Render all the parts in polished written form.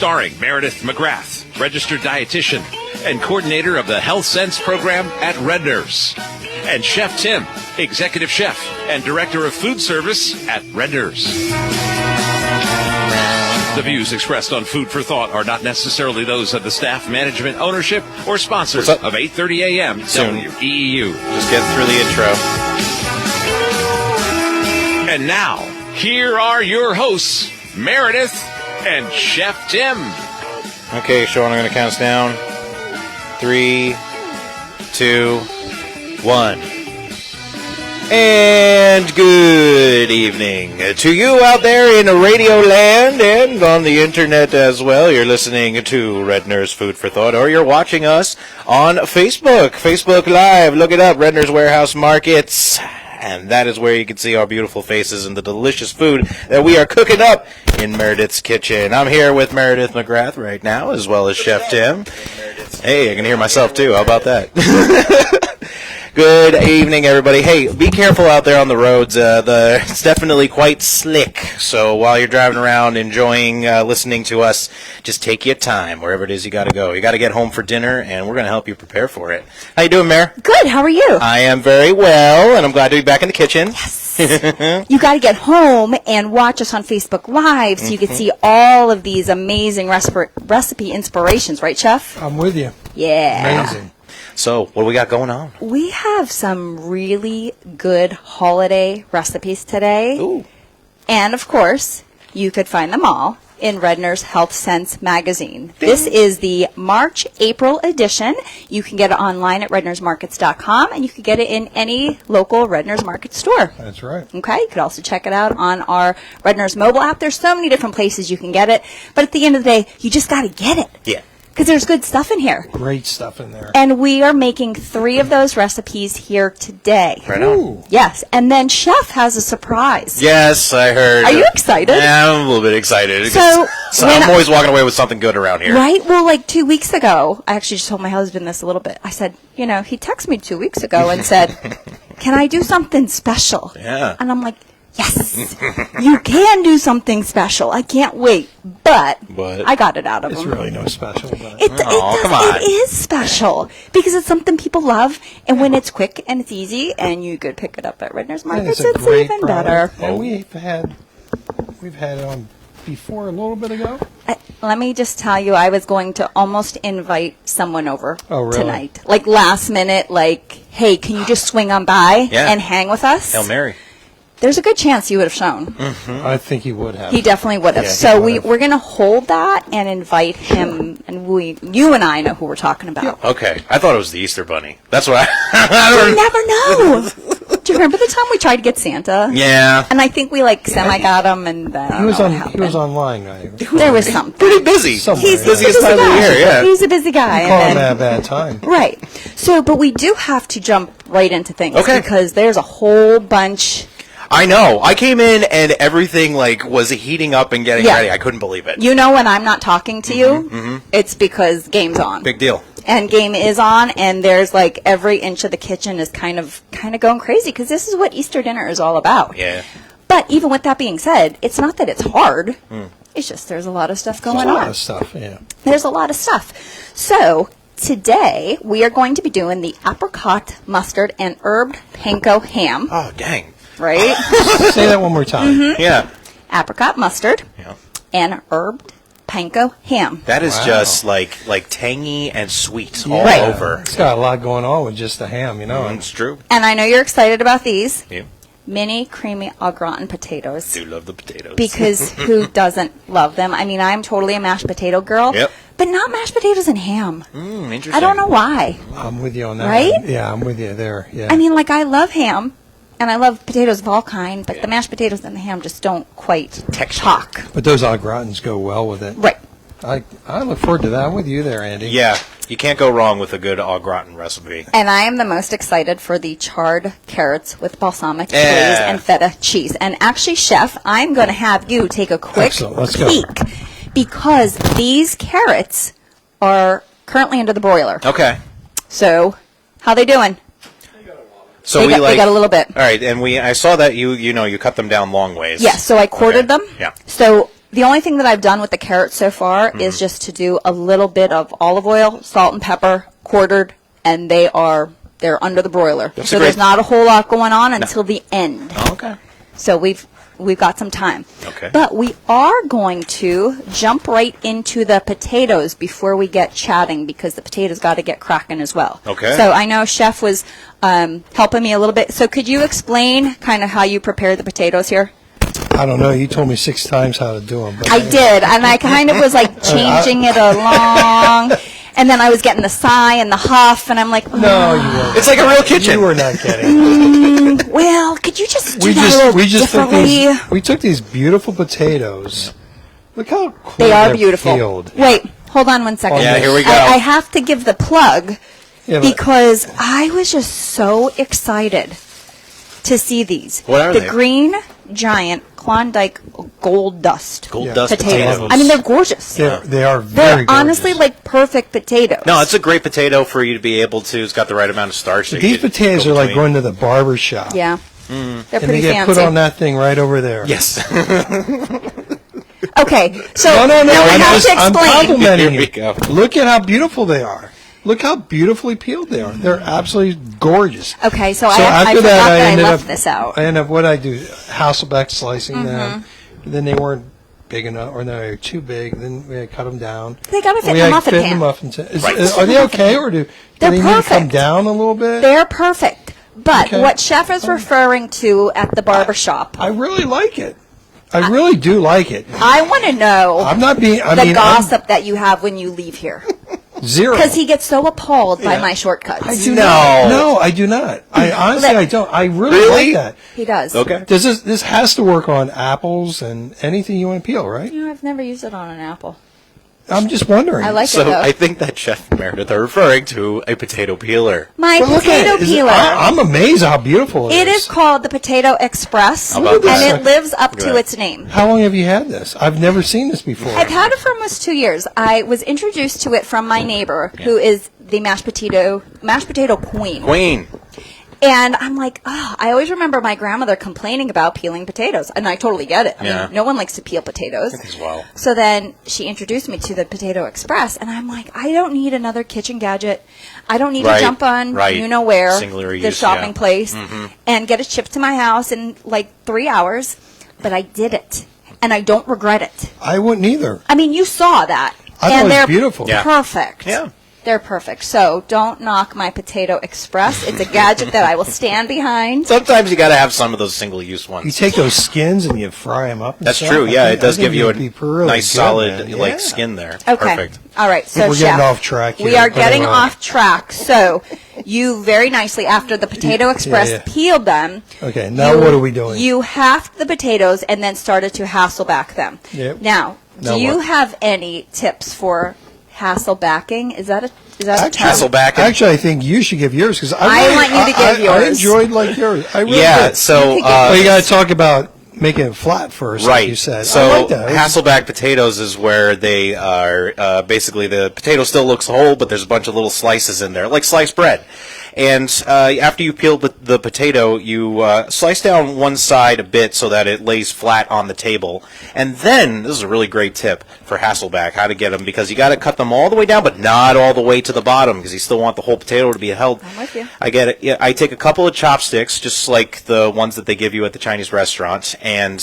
Starring Meredith McGrath, registered dietitian and coordinator of the Health Sense program at Redners. And Chef Tim, executive chef and director of food service at Redners. The views expressed on Food for Thought are not necessarily those of the staff, management, ownership, or sponsors of 8:30 a.m. WEEU. Just getting through the intro. And now, here are your hosts, Meredith and Chef Tim. Okay, Sean, I'm going to count us down. 3, 2, 1. And good evening to you out there in Radio Land and on the internet as well. You're listening to Redner's Food for Thought, or you're watching us on Facebook. Facebook Live. Look it up, Redner's Warehouse Markets. And that is where you can see our beautiful faces and the delicious food that we are cooking up in Meredith's kitchen. I'm here with Meredith McGrath right now, as well as Chef Tim. Hey, I can hear myself too. How about that? Good evening, everybody. Hey, be careful out there on the roads. It's definitely quite slick. So while you're driving around enjoying listening to us, just take your time wherever it is you got to go. You got to get home for dinner, and we're going to help you prepare for it. How you doing, Mare? Good. How are you? I am very well, and I'm glad to be back in the kitchen. Yes. You got to get home and watch us on Facebook Live so you can see all of these amazing recipe inspirations. Right, Chef? I'm with you. Yeah. Amazing. So, what do we got going on? We have some really good holiday recipes today. Ooh. And, of course, you could find them all in Redner's Health Sense magazine. This is the March-April edition. You can get it online at rednersmarkets.com, and you can get it in any local Redner's Market store. That's right. Okay, you could also check it out on our Redner's mobile app. There's so many different places you can get it, but at the end of the day, you just got to get it. Yeah. Because there's good stuff in here. Great stuff in there. And we are making 3 of those recipes here today. Right on. Yes, and then Chef has a surprise. Yes, I heard. Are you excited? Yeah, I'm a little bit excited. So I'm always walking away with something good around here. Right? Well, like 2 weeks ago, I actually just told my husband this a little bit. I said, he texted me 2 weeks ago and said, can I do something special? Yeah. And I'm like, yes, you can do something special. I can't wait. But I got it out of It's him. really no special. But come on. It is special because it's something people love. And when it's quick and it's easy and you could pick it up at Redner's Markets, it's a it's great even product. better. And we've had it on before a little bit ago. Let me just tell you, I was going to almost invite someone over tonight. Like last minute, like, hey, can you just swing on by and hang with us? Hail Mary. There's a good chance you would have shown. Mm-hmm. I think he would have. He definitely would have. Yeah, so we're going to hold that and invite him, and you and I know who we're talking about. Yeah. Okay. I thought it was the Easter Bunny. That's what You never know. Do you remember the time we tried to get Santa? Yeah. And I think we semi got him, and then He was online. There was something. Pretty busy. Somewhere. He's busiest time of the year, yeah. He's a busy guy. Call him at a bad time. Right. So, but we do have to jump right into things. Okay. Because there's a whole bunch. I know. I came in and everything was heating up and getting ready. I couldn't believe it. You know when I'm not talking to you, it's because game's on. Big deal. And game is on, and there's every inch of the kitchen is kind of going crazy because this is what Easter dinner is all about. Yeah. But even with that being said, it's not that it's hard. It's just there's a lot of stuff going on. There's a lot of stuff, yeah. There's a lot of stuff. So today we are going to be doing the apricot mustard and herb panko ham. Oh, dang. Right? Say that one more time. Yeah. Apricot mustard Yeah. and herb panko ham. That is just like tangy and sweet all Right. over. It's got a lot going on with just the ham, It's true. And I know you're excited about these. Yeah. Mini creamy au gratin potatoes. Do love the potatoes. Because who doesn't love them? I mean, I'm totally a mashed potato girl. Yep. But not mashed potatoes and ham. Interesting. I don't know why. I'm with you on that. Right? one. Yeah, I'm with you there. Yeah. I mean, I love ham. And I love potatoes of all kind, but the mashed potatoes and the ham just don't quite talk. But those au gratins go well with it. Right. I look forward to that. I'm with you there, Andy. Yeah. You can't go wrong with a good au gratin recipe. And I am the most excited for the charred carrots with balsamic glaze and feta cheese. And actually, Chef, I'm going to have you take a quick peek because these carrots are currently under the broiler. Okay. So, how they doing? So they got a little bit. All right, and I saw that you cut them down long ways. Yes, so I quartered them. Yeah. So The only thing that I've done with the carrots so far is just to do a little bit of olive oil, salt and pepper, quartered, and they're under the broiler. So there's not a whole lot going on until the end. Oh, okay. So we've got some time. Okay. But we are going to jump right into the potatoes before we get chatting, because the potatoes got to get cracking as well. Okay. So I know Chef was helping me a little bit. So could you explain kind of how you prepare the potatoes here? I don't know. You told me 6 times how to do them. But I did, and I kind of was like changing it along. And then I was getting the sigh and the huff, and I'm like, No, you weren't. It's like a real kitchen. You were not getting. well, could you just do that a little differently? We took these beautiful potatoes. Look how cool They are they're beautiful. peeled. Wait, hold on one second. Yeah, here we go. I have to give the plug Yeah, but- because I was just so excited to see these. What are the they? Green Giant Klondike Gold Dust Gold dust potatoes. potatoes. I mean, they're gorgeous. They are They're very honestly gorgeous. like perfect potatoes. No, it's a great potato for you to be able to. It's got the right amount of starch. that These you could potatoes go are like between. going to the barber shop. Yeah. They're And pretty they get fancy. put on that thing right over there. Yes. Okay, so No. now we I'm have to I'm explain. complimenting Here we you. go. Look at how beautiful they are. Look how beautifully peeled they are. They're absolutely gorgeous. Okay, so I after forgot that I ended left up, this out. I ended up, what I do, Hasselback slicing Mm-hmm. them. Then they weren't big enough, or no, they were too big. Then we had to cut them down. They gotta fit in we the had to muffin fit in pan. the muffin tin. Right. Are they okay, or do They're they need to come perfect. down a little bit? They're perfect. But Okay. what Chef is referring to at the barber shop, I really like it. I really do like it. I want to know I'm not being. I the mean, gossip that you have when you leave here. I'm zero. Because he gets so appalled by my shortcuts. I do No. not. No, I do not. I honestly, I don't. I really, Really? like that. He does. Okay. Does this has to work on apples and anything you want to peel, right? You know, I've never used it on an apple. I'm just wondering. I like it So though. I think that Chef Meredith are referring to a potato peeler. My Well, look at potato it. Is it- peeler. I'm amazed how beautiful it It is. is called the Potato Express, How about and that? it lives up Look to at that. its name. How long have you had this? I've never seen this before. I've had it for almost 2 years. I was introduced to it from my neighbor, who is the mashed potato queen. Queen. And I'm like, oh, I always remember my grandmother complaining about peeling potatoes, and I totally get it. I Yeah. mean, no one likes to peel potatoes. As well. So then she introduced me to the Potato Express, and I'm like, I don't need another kitchen gadget. I don't need Right, to jump on right. you know where, Singular the use, shopping yeah. place, and get it shipped to my house in like 3 hours. But I did it, and I don't regret it. I wouldn't either. I mean, you saw that. I thought and it was they're beautiful. Yeah. perfect. Yeah. They're perfect. So don't knock my Potato Express. It's a gadget that I will stand behind. Sometimes you got to have some of those single-use ones. You take those skins and you fry them up. And That's stuff. true. I Yeah, think- it does I think give you a it'd be really nice, good, solid, man. like Yeah. skin there. Okay. Perfect. All right. So We're Chef, getting off track here. we are but, getting uh, off track. So you very nicely, after the Potato Express yeah. peeled them. Okay, now you- what are we doing? You halved the potatoes and then started to Hasselback them. Yep. Now, Now do you what? have any tips for Hasselbacking? Is that a term? Hasselback. Actually, I think you should give yours because I want you to give I yours. enjoyed like yours. I really Yeah, did. so You could Well, you got to talk about making it flat first, right. like you said. So I like that. Hasselback potatoes is where they are basically the potato still looks whole, but there's a bunch of little slices in there, like sliced bread. And after you peel the potato, you slice down one side a bit so that it lays flat on the table. And then, this is a really great tip for Hasselback, how to get them, because you got to cut them all the way down, but not all the way to the bottom, because you still want the whole potato to be held. I'm with you. I get it. Yeah, I take a couple of chopsticks, just like the ones that they give you at the Chinese restaurant, and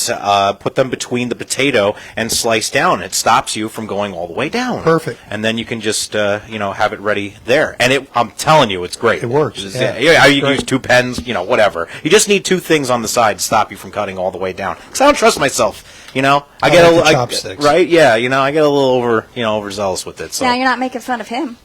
put them between the potato and slice down. It stops you from going all the way down. Perfect. And then you can just have it ready there. And I'm telling you, it's great. It works, Yeah, yeah. you can Great. use 2 pens, whatever. You just need 2 things on the side to stop you from cutting all the way down. Because I don't trust myself. I get like a the little chopsticks. right. Yeah, I get a little overzealous with it. So Now you're not making fun of him.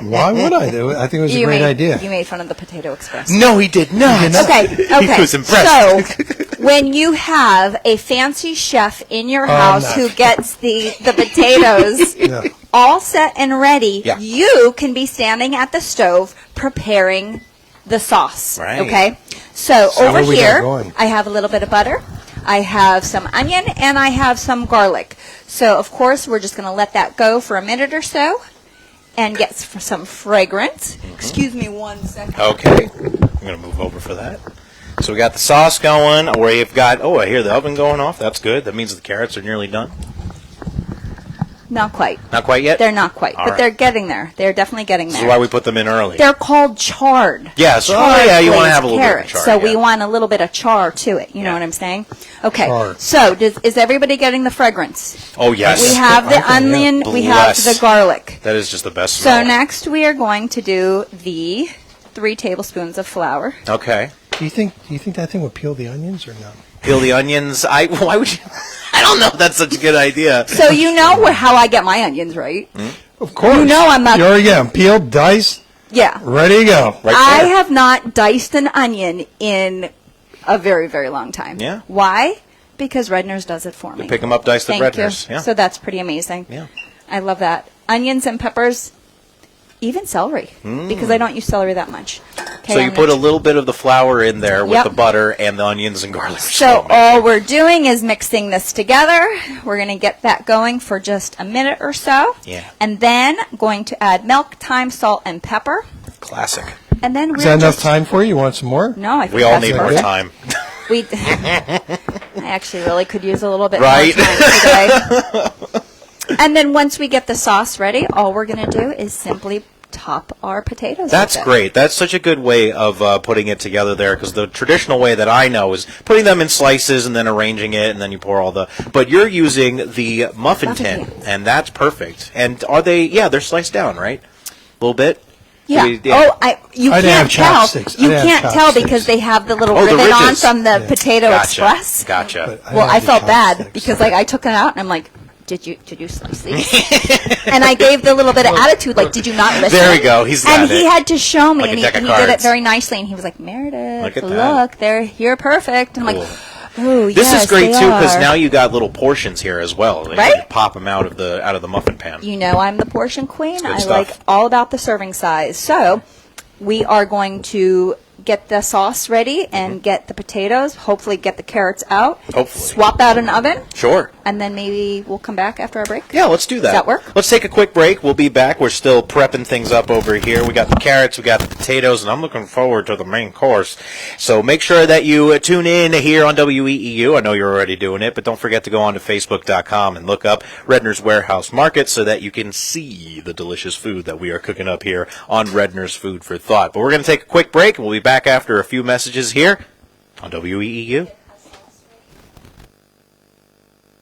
Why would I do it? I think it was a great idea. You made fun of the Potato Express. no, he did not. Okay, okay. He was impressed. So, when you have a fancy chef in your house not. who gets the potatoes Yeah. all set and ready, Yeah. you can be standing at the stove preparing the sauce. Right. Okay? So, So over what we got here, going? I have a little bit of butter. I have some onion and I have some garlic. So, of course, we're just going to let that go for a minute or so and get some fragrance. Mm-hmm. Excuse me one second. Okay, I'm gonna move over for that. So we got the sauce going. We've got, I hear the oven going off. That's good. That means the carrots are nearly done. Not quite. Not quite yet? They're not quite, but they're getting there. They're definitely getting there. This is why we put them in early. They're called charred. Yes. You want to have a little bit of char. So we want a little bit of char to it. You know what I'm saying? Okay. Char. So is everybody getting the fragrance? Oh, yes. We have the onion. We have the garlic. That is just the best smell. So next we are going to do the 3 tablespoons of flour. Okay. Do you think that thing would peel the onions or no? Peel the onions. Why would you? I don't know if that's such a good idea. So you know how I get my onions, right? Of course. You know I'm not. You already get them peeled, diced, Yeah. ready to go. Right I there. have not diced an onion in a very, very long time. Yeah. Why? Because Redners does it for me. Pick them up, diced at Thank Redners. you. Yeah. So that's pretty amazing. Yeah. I love that. Onions and peppers, even celery, because I don't use celery that much. Okay, So you put a little bit of the flour in there with Yep. the butter and the onions and garlic. So all we're doing is mixing this together. We're going to get that going for just a minute or so. Yeah. And then going to add milk, thyme, salt, and pepper. Classic. And then Is that enough time for you? You want some more? No, I think We all that's need more perfect. time. We, I actually really could use a little bit Right. more time today. And then once we get the sauce ready, all we're going to do is simply top our potatoes. That's with it. great. That's such a good way of putting it together there, because the traditional way that I know is putting them in slices and then arranging it, and then you pour all the... But you're using the muffin tin, tin. and that's perfect. And are they... Yeah, they're sliced down, right? A little bit? Yeah. You You I didn't have can't tell. chopsticks. You I didn't have can't tell chopsticks. because they have the little Oh, the ribbon on ridges. from the Potato Express. Gotcha. But Well, I didn't have felt the bad chopsticks. because I took it out and I'm like, did you slice these? And I gave the little bit of attitude, like, did you not listen? There we go. He's got and he it. had to show me, Like a and deck of he did it cards. very nicely. And he was like, Meredith, Look at that. look, there, you're perfect. And I'm like, Cool. oh, This yes, is great they too, because are. now you got little portions here as well. You Right? can pop them out of the muffin pan. You know I'm the portion queen. Good I stuff. like all about the serving size. So we are going to get the sauce ready and get the potatoes, hopefully get the carrots out, Hopefully. swap out an oven, Sure. and then maybe we'll come back after our break. Yeah, let's do that. Does that work? Let's take a quick break. We'll be back. We're still prepping things up over here. We got the carrots, we got the potatoes, and I'm looking forward to the main course. So make sure that you tune in here on WEEU. I know you're already doing it, but don't forget to go on to Facebook.com and look up Redner's Warehouse Market so that you can see the delicious food that we are cooking up here on Redner's Food for Thought. But we're going to take a quick break, and we'll be back after a few messages here on WEEU.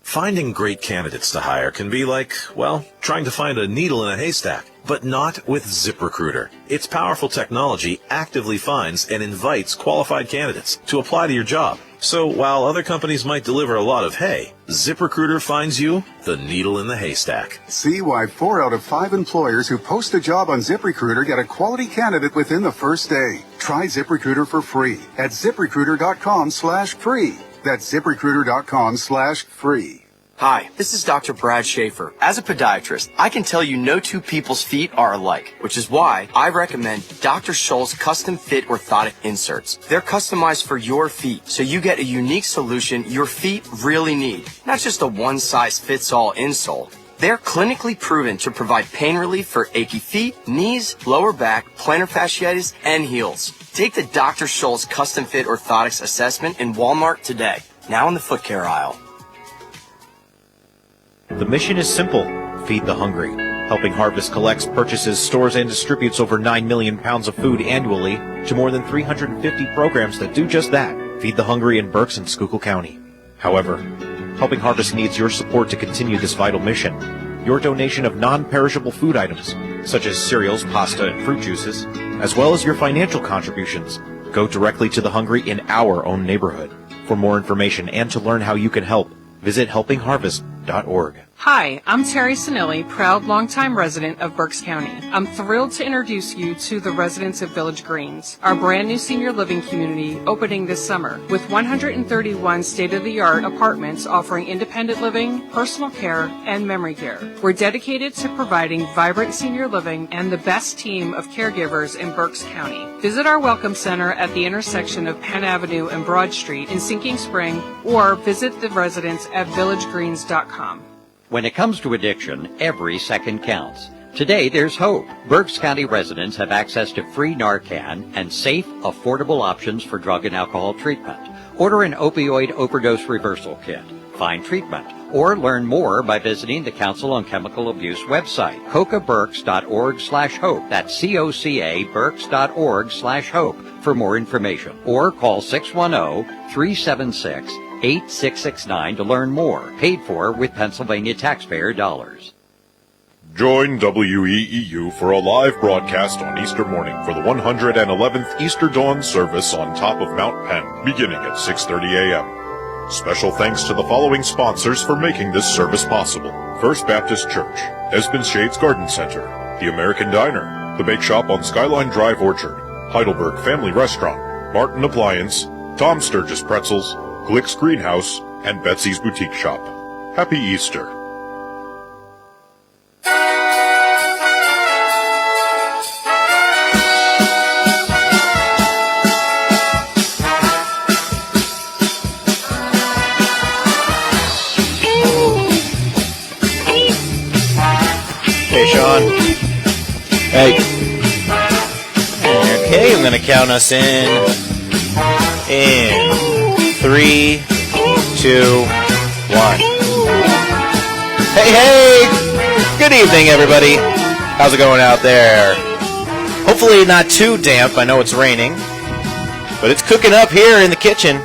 Finding great candidates to hire can be like, well, trying to find a needle in a haystack, but not with ZipRecruiter. Its powerful technology actively finds and invites qualified candidates to apply to your job. So while other companies might deliver a lot of hay, ZipRecruiter finds you the needle in the haystack. See why 4 out of 5 employers who post a job on ZipRecruiter get a quality candidate within the first day. Try ZipRecruiter for free at ZipRecruiter.com/free. That's ZipRecruiter.com/free. Hi, this is Dr. Brad Schaefer. As a podiatrist, I can tell you no two people's feet are alike, which is why I recommend Dr. Scholl's custom fit orthotic inserts. They're customized for your feet, so you get a unique solution your feet really need, not just a one-size-fits-all insole. They're clinically proven to provide pain relief for achy feet, knees, lower back, plantar fasciitis, and heels. Take the Dr. Scholl's custom fit orthotics assessment in Walmart today, now in the foot care aisle. The mission is simple. Feed the hungry. Helping Harvest collects, purchases, stores, and distributes over 9 million pounds of food annually to more than 350 programs that do just that. Feed the hungry in Berks and Schuylkill County. However, Helping Harvest needs your support to continue this vital mission. Your donation of non-perishable food items, such as cereals, pasta, and fruit juices, as well as your financial contributions, go directly to the hungry in our own neighborhood. For more information and to learn how you can help, visit helpingharvest.org. Hi, I'm Terry Sinelli, proud longtime resident of Berks County. I'm thrilled to introduce you to the residents of Village Greens, our brand new senior living community opening this summer with 131 state-of-the-art apartments offering independent living, personal care, and memory care. We're dedicated to providing vibrant senior living and the best team of caregivers in Berks County. Visit our Welcome Center at the intersection of Penn Avenue and Broad Street in Sinking Spring, or visit the residents at villagegreens.com. When it comes to addiction, every second counts. Today, there's hope. Berks County residents have access to free Narcan and safe, affordable options for drug and alcohol treatment. Order an opioid overdose reversal kit. Find treatment. Or learn more by visiting the Council on Chemical Abuse website, cocaberks.org/hope. That's COCA berks.org/hope for more information. Or call 610-376-8669 to learn more. Paid for with Pennsylvania taxpayer dollars. Join WEEU for a live broadcast on Easter morning for the 111th Easter Dawn service on top of Mount Penn, beginning at 6:30 a.m. Special thanks to the following sponsors for making this service possible. First Baptist Church, Esmond Shades Garden Center, The American Diner, The Bake Shop on Skyline Drive Orchard, Heidelberg Family Restaurant, Martin Appliance, Tom Sturgis Pretzels, Glick's Greenhouse, and Betsy's Boutique Shop. Happy Easter. Hey, Sean. Hey. Okay, I'm going to count us in 3, 2, 1. Hey! Good evening, everybody. How's it going out there? Hopefully not too damp. I know it's raining, but it's cooking up here in the kitchen.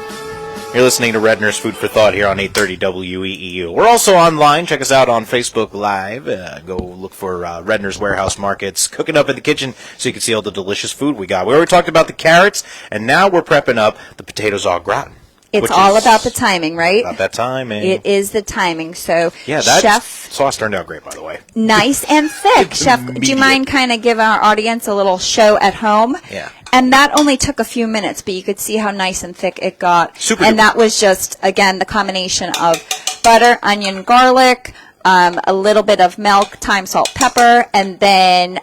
You're listening to Redner's Food for Thought here on 830 WEEU. We're also online. Check us out on Facebook Live. Go look for Redner's Warehouse Markets cooking up in the kitchen so you can see all the delicious food we got. We already talked about the carrots, and now we're prepping up the potatoes au gratin. It's all about the timing, right? About that timing. It is the timing. So, yeah, that Chef, sauce turned out great, by the way. Nice and thick. Chef, do you mind kind of give our audience a little show at home? Yeah. And that only took a few minutes, but you could see how nice and thick it got. Super and duper. That was just, again, the combination of butter, onion, garlic, a little bit of milk, thyme, salt, pepper, and then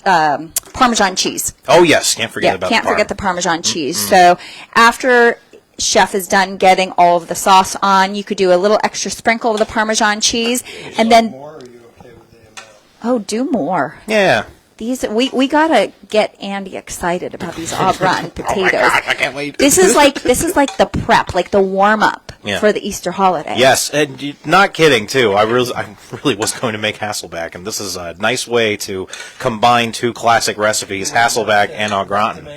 Parmesan cheese. Oh, yes. Can't forget about can't the forget the Parmesan cheese. So after Chef is done getting all of the sauce on, you could do a little extra sprinkle of the Parmesan cheese. And then, More, or are you okay with the amount? oh, do more. Yeah. These we gotta get Andy excited about these au gratin potatoes. Oh my God, I can't wait. This is like the prep, like the warm up for the Easter holiday. Yes, and not kidding too. I really was going to make Hasselback, and this is a nice way to combine two classic recipes, Hasselback and au gratin.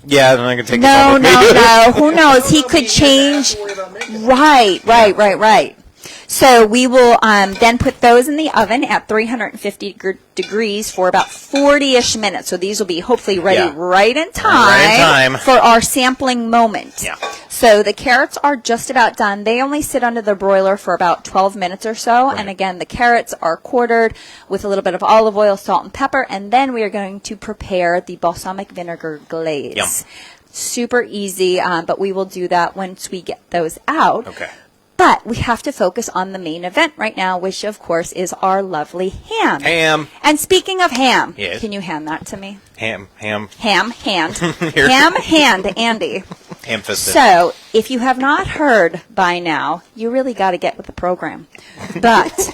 Yeah, then I can take this up with me. No. Who knows? He could change. Right. So we will then put those in the oven at 350 degrees for about 40-ish minutes. So these will be hopefully ready right in time for our sampling moment. Yeah. So the carrots are just about done. They only sit under the broiler for about 12 minutes or so. Right. And again, the carrots are quartered with a little bit of olive oil, salt, and pepper. And then we are going to prepare the balsamic vinegar glaze. Yum. Super easy, but we will do that once we get those out. Okay. But we have to focus on the main event right now, which, of course, is our lovely ham. Ham. And speaking of ham, Yes. Can you hand that to me? Ham. Hand. Here. Ham, hand, Andy. Ham-fisted. So, if you have not heard by now, you really got to get with the program. But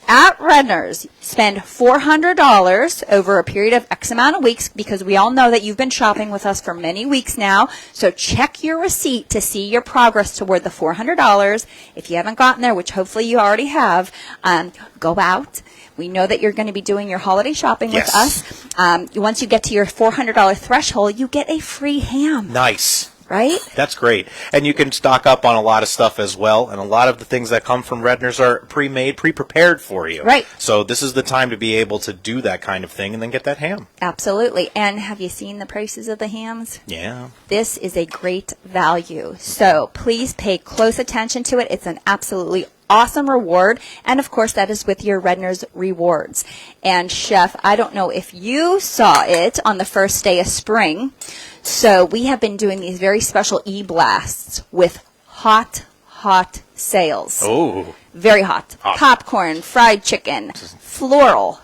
at Redners, spend $400 over a period of X amount of weeks, because we all know that you've been shopping with us for many weeks now. So check your receipt to see your progress toward the $400. If you haven't gotten there, which hopefully you already have, go out. We know that you're going to be doing your holiday shopping with us. Once you get to your $400 threshold, you get a free ham. Nice. Right? That's great. And you can stock up on a lot of stuff as well. And a lot of the things that come from Redner's are pre-made, pre-prepared for you. Right. So this is the time to be able to do that kind of thing and then get that ham. Absolutely. And have you seen the prices of the hams? Yeah. This is a great value. So please pay close attention to it. It's an absolutely awesome reward. And of course, that is with your Redner's rewards. And Chef, I don't know if you saw it on the first day of spring. So we have been doing these very special e-blasts with hot sales. Oh. Very hot. Popcorn, fried chicken, floral,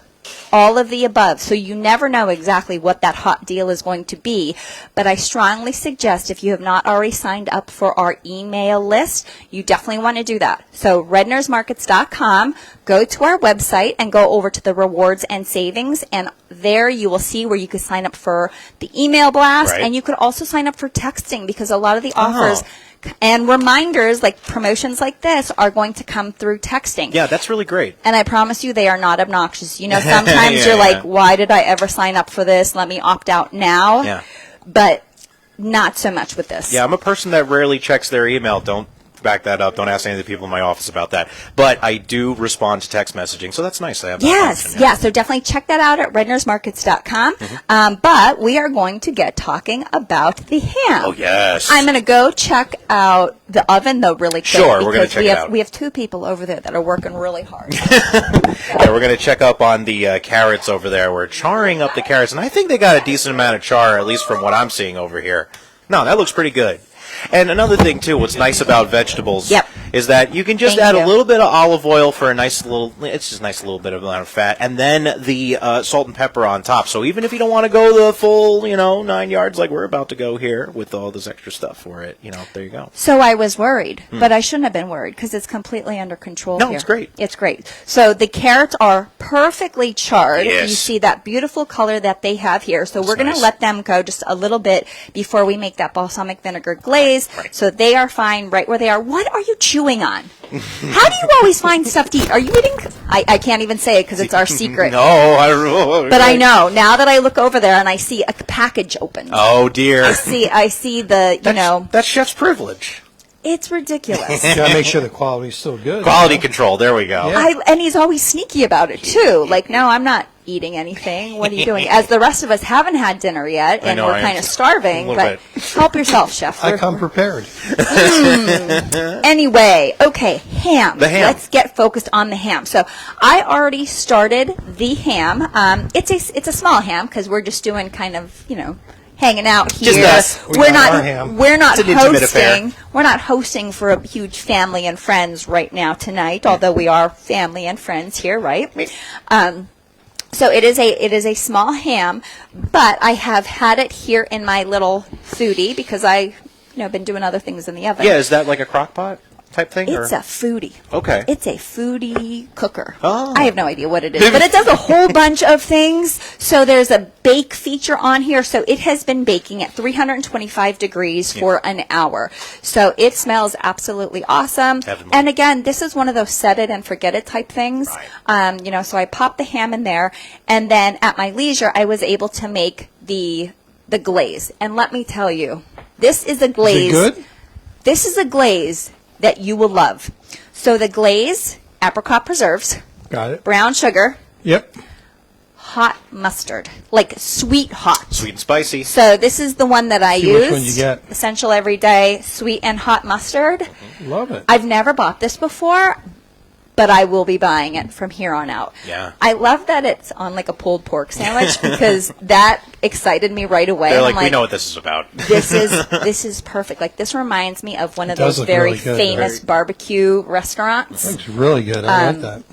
all of the above. So you never know exactly what that hot deal is going to be. But I strongly suggest, if you have not already signed up for our email list, you definitely want to do that. So rednersmarkets.com, go to our website and go over to the rewards and savings, and there you will see where you can sign up for the email blast, and you could also sign up for texting, because a lot of the offers and reminders, like promotions like this, are going to come through texting. Yeah, that's really great. And I promise you, they are not obnoxious. You know, sometimes you're like, why did I ever sign up for this? Let me opt out now. Yeah. But not so much with this. Yeah, I'm a person that rarely checks their email. Don't back that up. Don't ask any of the people in my office about that. But I do respond to text messaging, so that's nice. I have that option, yeah. So definitely check that out at rednersmarkets.com. But we are going to get talking about the ham. Oh, yes. I'm going to go check out the oven, though, really quick. Sure, we're going to check it out. We have two people over there that are working really hard. Yeah, we're going to check up on the carrots over there. We're charring up the carrots, and I think they got a decent amount of char, at least from what I'm seeing over here. No, that looks pretty good. And another thing, too, what's nice about vegetables is that you can just add a little bit of olive oil for a nice little, it's just a nice little bit of amount of fat, and then the salt and pepper on top. So even if you don't want to go the full, 9 yards like we're about to go here with all this extra stuff for it, there you go. So I was worried, but I shouldn't have been worried, because it's completely under control here. No, it's great. It's great. So the carrots are perfectly charred. Yes. You see that beautiful color that they have here. So we're going to let them go just a little bit before we make that balsamic vinegar glaze. So they are fine right where they are. What are you chewing on? How do you always find stuff to eat? Are you eating? I can't even say it because it's our secret. No, I don't know. But I know. Now that I look over there and I see a package open. Oh, dear. I see the, That's chef's privilege. It's ridiculous. You gotta make sure the quality's still good. Quality control. There we go. Yeah. And he's always sneaky about it, too. Like, no, I'm not eating anything. What are you doing? As the rest of us haven't had dinner yet, and we're kind of starving. But help yourself, chef. I come prepared. Anyway, okay, ham. The ham. Let's get focused on the ham. So I already started the ham. It's a small ham because we're just doing kind of, hanging out here. Just us. We're not It's an intimate affair. hosting. We're not hosting for a huge family and friends right now tonight, although we are family and friends here, right? So it is a small ham, but I have had it here in my little foodie because I been doing other things in the oven. Yeah, is that like a crock pot type thing? It's a foodie. Okay. It's a foodie cooker. Oh. I have no idea what it is, but it does a whole bunch of things. So there's a bake feature on here. So it has been baking at 325 degrees for an hour. So it smells absolutely awesome. Heavenly. And again, this is one of those set it and forget it type things. Right. So I popped the ham in there, and then at my leisure, I was able to make the glaze. And let me tell you, this is a glaze. Is it good? This is a glaze that you will love. So the glaze, apricot preserves, Got it. brown sugar, Yep. hot mustard, like sweet hot. Sweet and spicy. So this is the one that I See use. which one you get. Essential everyday sweet and hot mustard. Love it. I've never bought this before, but I will be buying it from here on out. Yeah. I love that it's on like a pulled pork sandwich because that excited me right away. They're I'm like, we know what this is about. this is perfect. Like, this reminds me of one of does those look very really good, famous right? barbecue restaurants. Looks really good. I like that.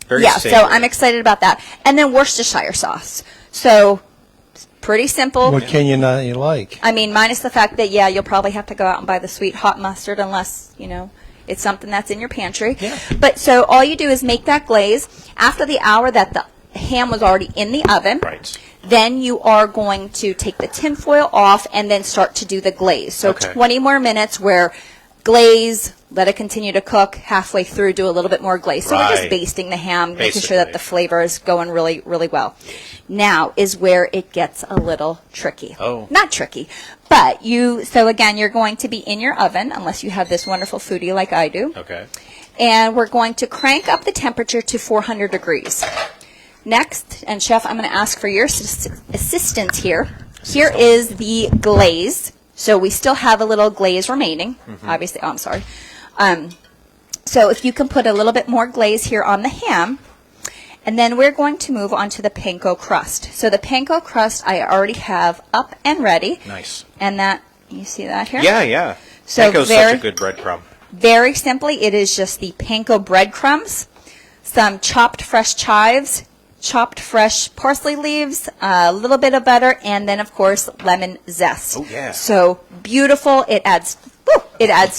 Very Yeah, savory. so I'm excited about that. And then Worcestershire sauce. So pretty simple. What can you not you like? I mean, minus the fact that, you'll probably have to go out and buy the sweet hot mustard unless, it's something that's in your pantry. Yeah. But so all you do is make that glaze. After the hour that the ham was already in the oven, Right. then you are going to take the tin foil off and then start to do the glaze. So Okay. 20 more minutes where glaze, let it continue to cook, halfway through do a little bit more glaze. So we're just Right. basting the ham, making sure that Basically. the flavor is going really, really well. Now is where it gets a little tricky. Oh. Not tricky, but so again, you're going to be in your oven, unless you have this wonderful foodie like I do. Okay. And we're going to crank up the temperature to 400 degrees. Next, and Chef, I'm going to ask for your assistance here. Here is the glaze. So we still have a little glaze remaining. Obviously, I'm sorry. So if you can put a little bit more glaze here on the ham. And then we're going to move on to the panko crust. So the panko crust I already have up and ready. Nice. And you see that here? Yeah. So Panko's such a good breadcrumb. Very simply, it is just the panko breadcrumbs, some chopped fresh chives, chopped fresh parsley leaves, a little bit of butter, and then, of course, lemon zest. Oh, yeah. So beautiful. It adds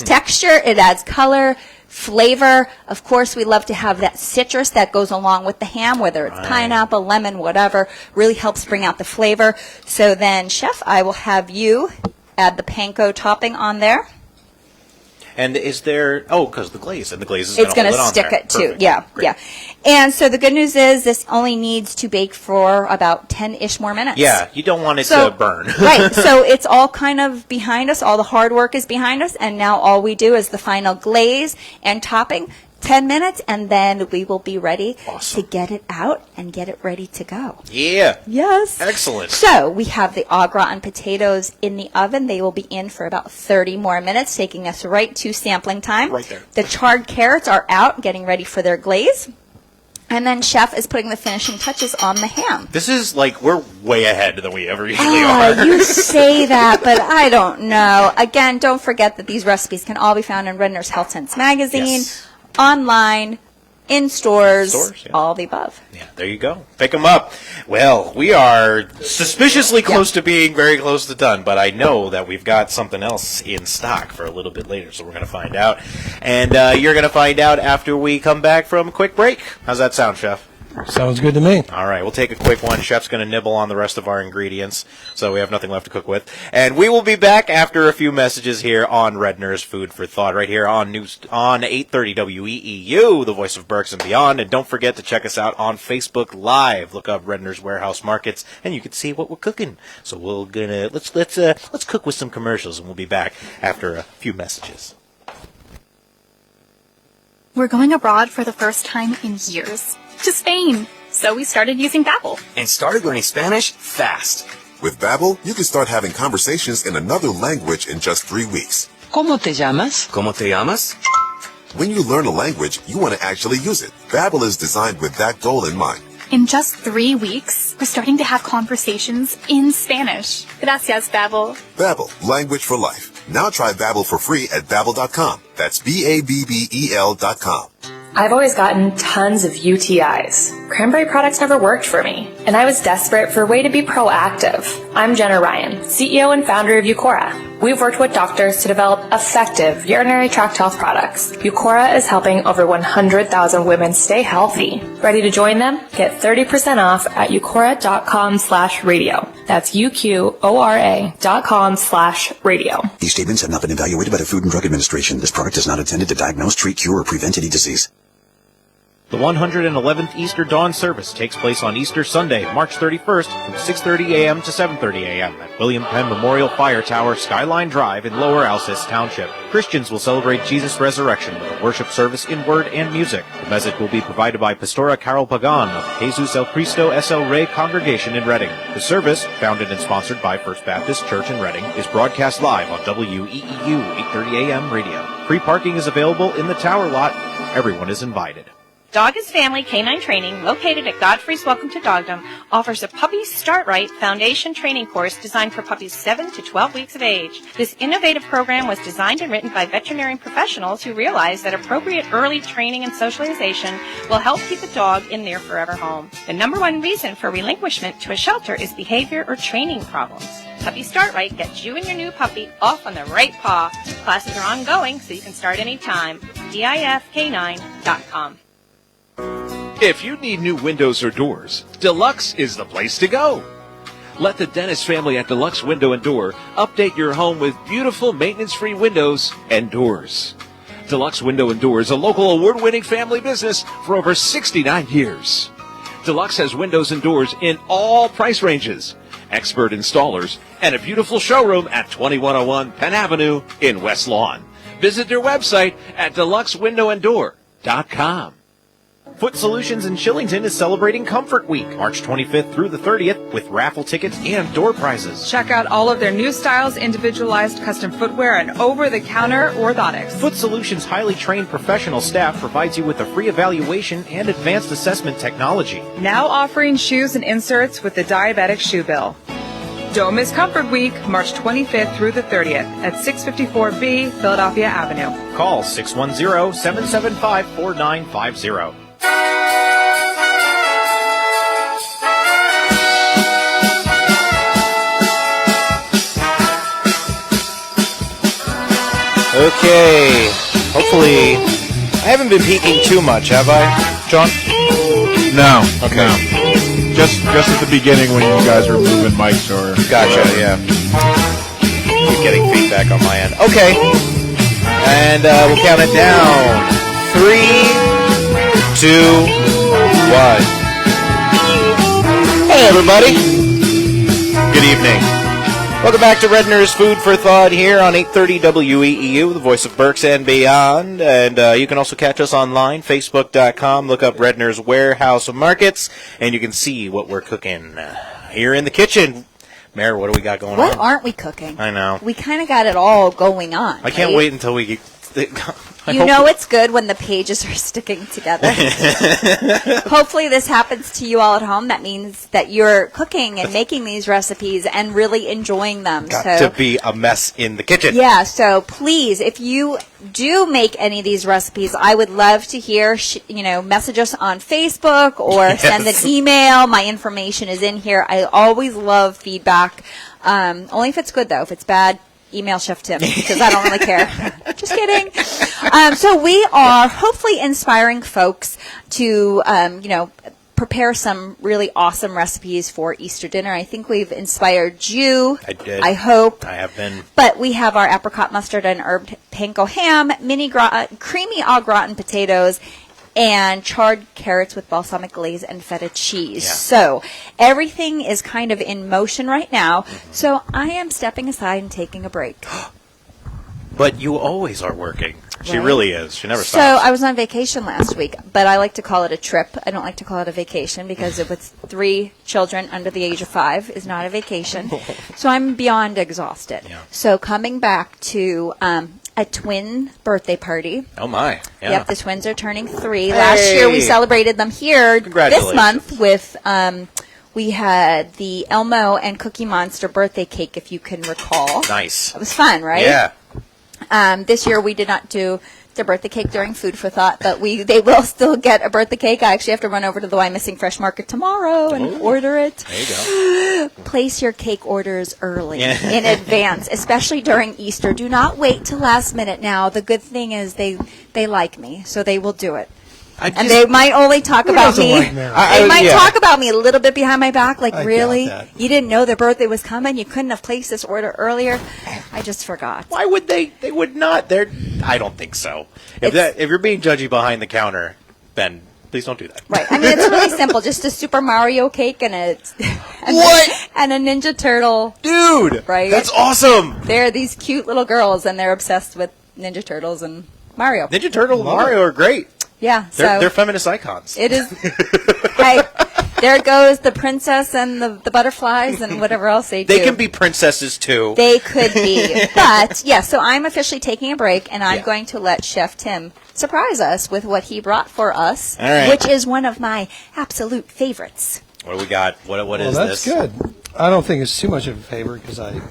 texture. It adds color, flavor. Of course, we love to have that citrus that goes along with the ham, whether it's pineapple, lemon, whatever. Really helps bring out the flavor. So then, Chef, I will have you add the panko topping on there. And is there, because the glaze is it's going to stick it too. Perfect. Yeah, Great. yeah. And so the good news is this only needs to bake for about 10-ish more minutes. Yeah, you don't want it to burn. Right, so it's all kind of behind us. All the hard work is behind us, and now all we do is the final glaze and topping. 10 minutes, and then we will be ready to get it out and get it ready to go. Yeah. Yes. Excellent. So we have the au gratin potatoes in the oven. They will be in for about 30 more minutes, taking us right to sampling time. Right there. The charred carrots are out, getting ready for their glaze. And then Chef is putting the finishing touches on the ham. This is like, we're way ahead than we ever usually are. You say that, but I don't know. Again, don't forget that these recipes can all be found in Redner's Health Sense magazine. Yes. Online, in stores, yeah. all the above. Yeah, there you go. Pick them up. Well, we are suspiciously close to being very close to done, but I know that we've got something else in stock for a little bit later, so we're going to find out. And you're going to find out after we come back from a quick break. How's that sound, Chef? Sounds good to me. All right, we'll take a quick one. Chef's going to nibble on the rest of our ingredients, so we have nothing left to cook with. And we will be back after a few messages here on Redner's Food for Thought, right here on 830 WEEU, the voice of Berks and beyond. And don't forget to check us out on Facebook Live. Look up Redner's Warehouse Markets, and you can see what we're cooking. So let's cook with some commercials, and we'll be back after a few messages. We're going abroad for the first time in years. To Spain. So we started using Babbel. And started learning Spanish fast. With Babbel, you can start having conversations in another language in just 3 weeks. ¿Cómo te llamas? ¿Cómo te llamas? When you learn a language, you want to actually use it. Babbel is designed with that goal in mind. In just 3 weeks, we're starting to have conversations in Spanish. Gracias, Babbel. Babbel, language for life. Now try Babbel for free at Babbel.com. That's Babbel.com. I've always gotten tons of UTIs. Cranberry products never worked for me, and I was desperate for a way to be proactive. I'm Jenna Ryan, CEO and founder of Eucora. We've worked with doctors to develop effective urinary tract health products. Eucora is helping over 100,000 women stay healthy. Ready to join them? Get 30% off at eucora.com/radio. That's UQORA.com/radio. These statements have not been evaluated by the Food and Drug Administration. This product is not intended to diagnose, treat, cure, or prevent any disease. The 111th Easter Dawn Service takes place on Easter Sunday, March 31st from 6:30 a.m. to 7:30 a.m. at William Penn Memorial Fire Tower, Skyline Drive in Lower Alsace Township. Christians will celebrate Jesus' resurrection with a worship service in word and music. The message will be provided by Pastora Carol Pagan of Jesus El Cristo S.L. Rey Congregation in Reading. The service, founded and sponsored by First Baptist Church in Reading, is broadcast live on WEEU 830 a.m. radio. Free parking is available in the tower lot. Everyone is invited. Dog is Family Canine Training, located at Godfrey's Welcome to Dogdom, offers a Puppy Start Right Foundation training course designed for puppies 7 to 12 weeks of age. This innovative program was designed and written by veterinarian professionals who realize that appropriate early training and socialization will help keep a dog in their forever home. The number one reason for relinquishment to a shelter is behavior or training problems. Puppy Start Right gets you and your new puppy off on the right paw. Classes are ongoing, so you can start anytime. DIFK9.com. If you need new windows or doors, Deluxe is the place to go. Let the Dennis family at Deluxe Window and Door update your home with beautiful maintenance-free windows and doors. Deluxe Window and Door is a local award-winning family business for over 69 years. Deluxe has windows and doors in all price ranges, expert installers, and a beautiful showroom at 2101 Penn Avenue in West Lawn. Visit their website at deluxewindowanddoor.com. Foot Solutions in Shillington is celebrating Comfort Week, March 25th through the 30th, with raffle tickets and door prizes. Check out all of their new styles, individualized custom footwear, and over-the-counter orthotics. Foot Solutions' highly trained professional staff provides you with a free evaluation and advanced assessment technology. Now offering shoes and inserts with the diabetic shoe bill. Don't miss Comfort Week, March 25th through the 30th at 654B Philadelphia Avenue. Call 610-775-4950. Okay. Hopefully, I haven't been peeking too much, have I, John? No. Okay. No. Just at the beginning when you guys were moving mics or. Gotcha. Yeah. Keep getting feedback on my end. Okay. And we'll count it down. 3, 2, 1. Hey, everybody. Good evening. Welcome back to Redner's Food for Thought here on 830 WEEU, the voice of Berks and beyond. And you can also catch us online, facebook.com. Look up Redner's Warehouse of Markets, and you can see what we're cooking here in the kitchen. Mary, what do we got going on? What aren't we cooking? I know. We kind of got it all going on. I can't wait until we get... You know it's good when the pages are sticking together. Hopefully this happens to you all at home. That means that you're cooking and making these recipes and really enjoying them. Got to be a mess in the kitchen. Yeah, so please, if you do make any of these recipes, I would love to hear, message us on Facebook or send an email. My information is in here. I always love feedback. Only if it's good, though. If it's bad, email Chef Tim, because I don't really care. Just kidding. So we are hopefully inspiring folks to, prepare some really awesome recipes for Easter dinner. I think we've inspired you. I did. I hope. I have been. But we have our apricot mustard and herb panko ham, mini creamy au gratin potatoes, and charred carrots with balsamic glaze and feta cheese. Yeah. So everything is kind of in motion right now. Mm-hmm. So I am stepping aside and taking a break. But you always are working. She Right? really is. She never So stops. I was on vacation last week, but I like to call it a trip. I don't like to call it a vacation because with 3 children under the age of 5 is not a vacation. So I'm beyond exhausted. Yeah. So coming back to a twin birthday party. Oh, my. Yeah. Yep, the twins are turning 3. Last year we celebrated them here this month with, we had the Elmo and Cookie Monster birthday cake, if you can recall. Nice. It was fun, right? Yeah. This year we did not do the birthday cake during Food for Thought, but they will still get a birthday cake. I actually have to run over to the Why Missing Fresh Market tomorrow and order it. There you go. Place your cake orders early in advance, especially during Easter. Do not wait till last minute now. The good thing is they like me, so they will do it. And they might only talk about me. They might talk about me a little bit behind my back, like, really? You didn't know their birthday was coming? You couldn't have placed this order earlier? I just forgot. Why would they? They would not. I don't think so. If you're being judgy behind the counter, Ben, please don't do that. Right. I mean, it's really simple. Just a Super Mario cake and a Ninja Turtle. Dude, right? That's awesome. They're these cute little girls, and they're obsessed with Ninja Turtles and Mario. Ninja Turtle and Mario are great. Yeah. They're feminist icons. It is. Hey, there goes the princess and the butterflies and whatever else they do. They can be princesses, too. They could be. But, yeah, so I'm officially taking a break, and I'm going to let Chef Tim surprise us with what he brought for us, which is one of my absolute favorites. What do we got? What is this? this? That's good. I don't think it's too much of a favor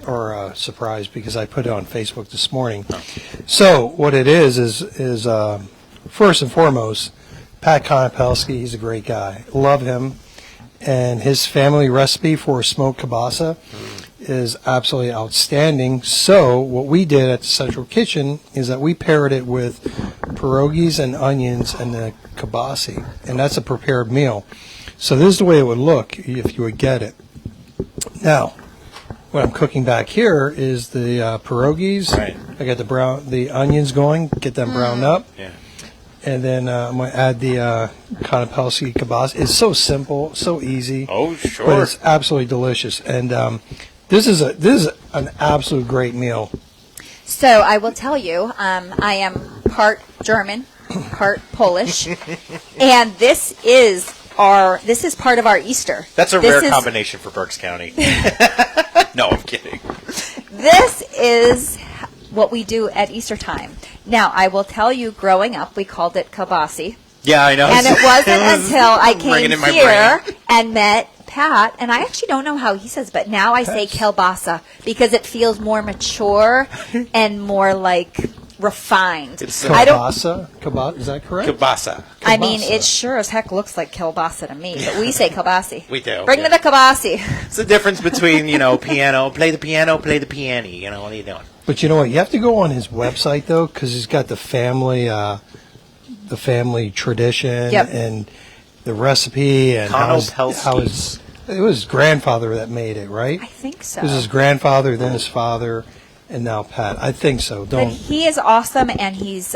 or a surprise because I put it on Facebook this morning. Oh. So what it is first and foremost, Pat Konopelski, he's a great guy. Love him. And his family recipe for smoked kielbasa is absolutely outstanding. So what we did at the Central Kitchen is that we paired it with pierogies and onions and the kielbasa. And that's a prepared meal. So this is the way it would look if you would get it. Now, what I'm cooking back here is the pierogies. Right. I got the onions going, get them browned up. Yeah. And then I'm going to add the Konopelski kielbasa. It's so simple, so easy. Oh, sure. But it's absolutely delicious. And this is an absolute great meal. So I will tell you, I am part German, part Polish, and this is part of our Easter. That's a rare combination for Berks County. No, I'm kidding. This is what we do at Easter time. Now, I will tell you, growing up, we called it kielbasi. Yeah, I know. And it wasn't until I came here and met Pat, and I actually don't know how he says, but now I say kielbasa because it feels more mature and more like refined. It's kielbasa? Is that correct? Kielbasa. I mean, it sure as heck looks like kielbasa to me, but we say kielbasi. We do. Bring me the kielbasi. It's the difference between, piano, play the piano, play the piano. What are you doing? But you know what? You have to go on his website though, because he's got the family tradition and the recipe and how his it was his grandfather that made it, right? I think so. It was his grandfather, then his father, and now Pat. I think so. But he is awesome, and he's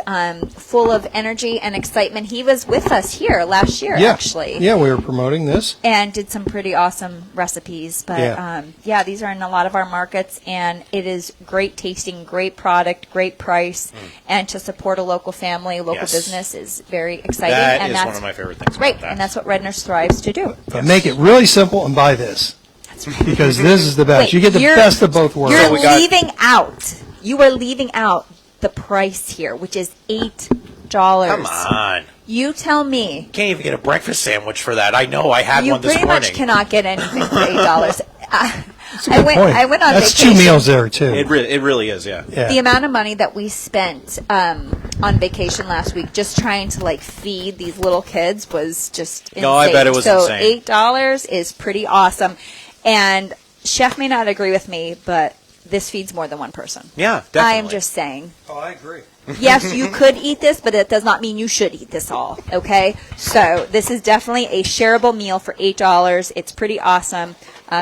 full of energy and excitement. He was with us here last year, actually. Yeah, we were promoting this. And did some pretty awesome recipes. But, these are in a lot of our markets, and it is great tasting, great product, great price. And to support a local family, local business is very exciting. That is one of my favorite things Great, about that. and that's what Redner strives to do. But make it really simple and buy this. That's right. Because this is the best. Wait, you get the best of both worlds. You're leaving out. You are leaving out the price here, which is $8. Come on. You tell me. Can't even get a breakfast sandwich for that. I know. I had one this morning. You pretty much cannot get anything for $8. That's a good point. I went on That's vacation. 2 meals there, too. It really is, yeah. The amount of money that we spent on vacation last week just trying to feed these little kids was just insane. No, I bet it was insane. So $8 is pretty awesome. And Chef may not agree with me, but this feeds more than one person. Yeah, definitely. I am just saying. Oh, I agree. Yes, you could eat this, but it does not mean you should eat this all, okay? So this is definitely a shareable meal for $8. It's pretty awesome.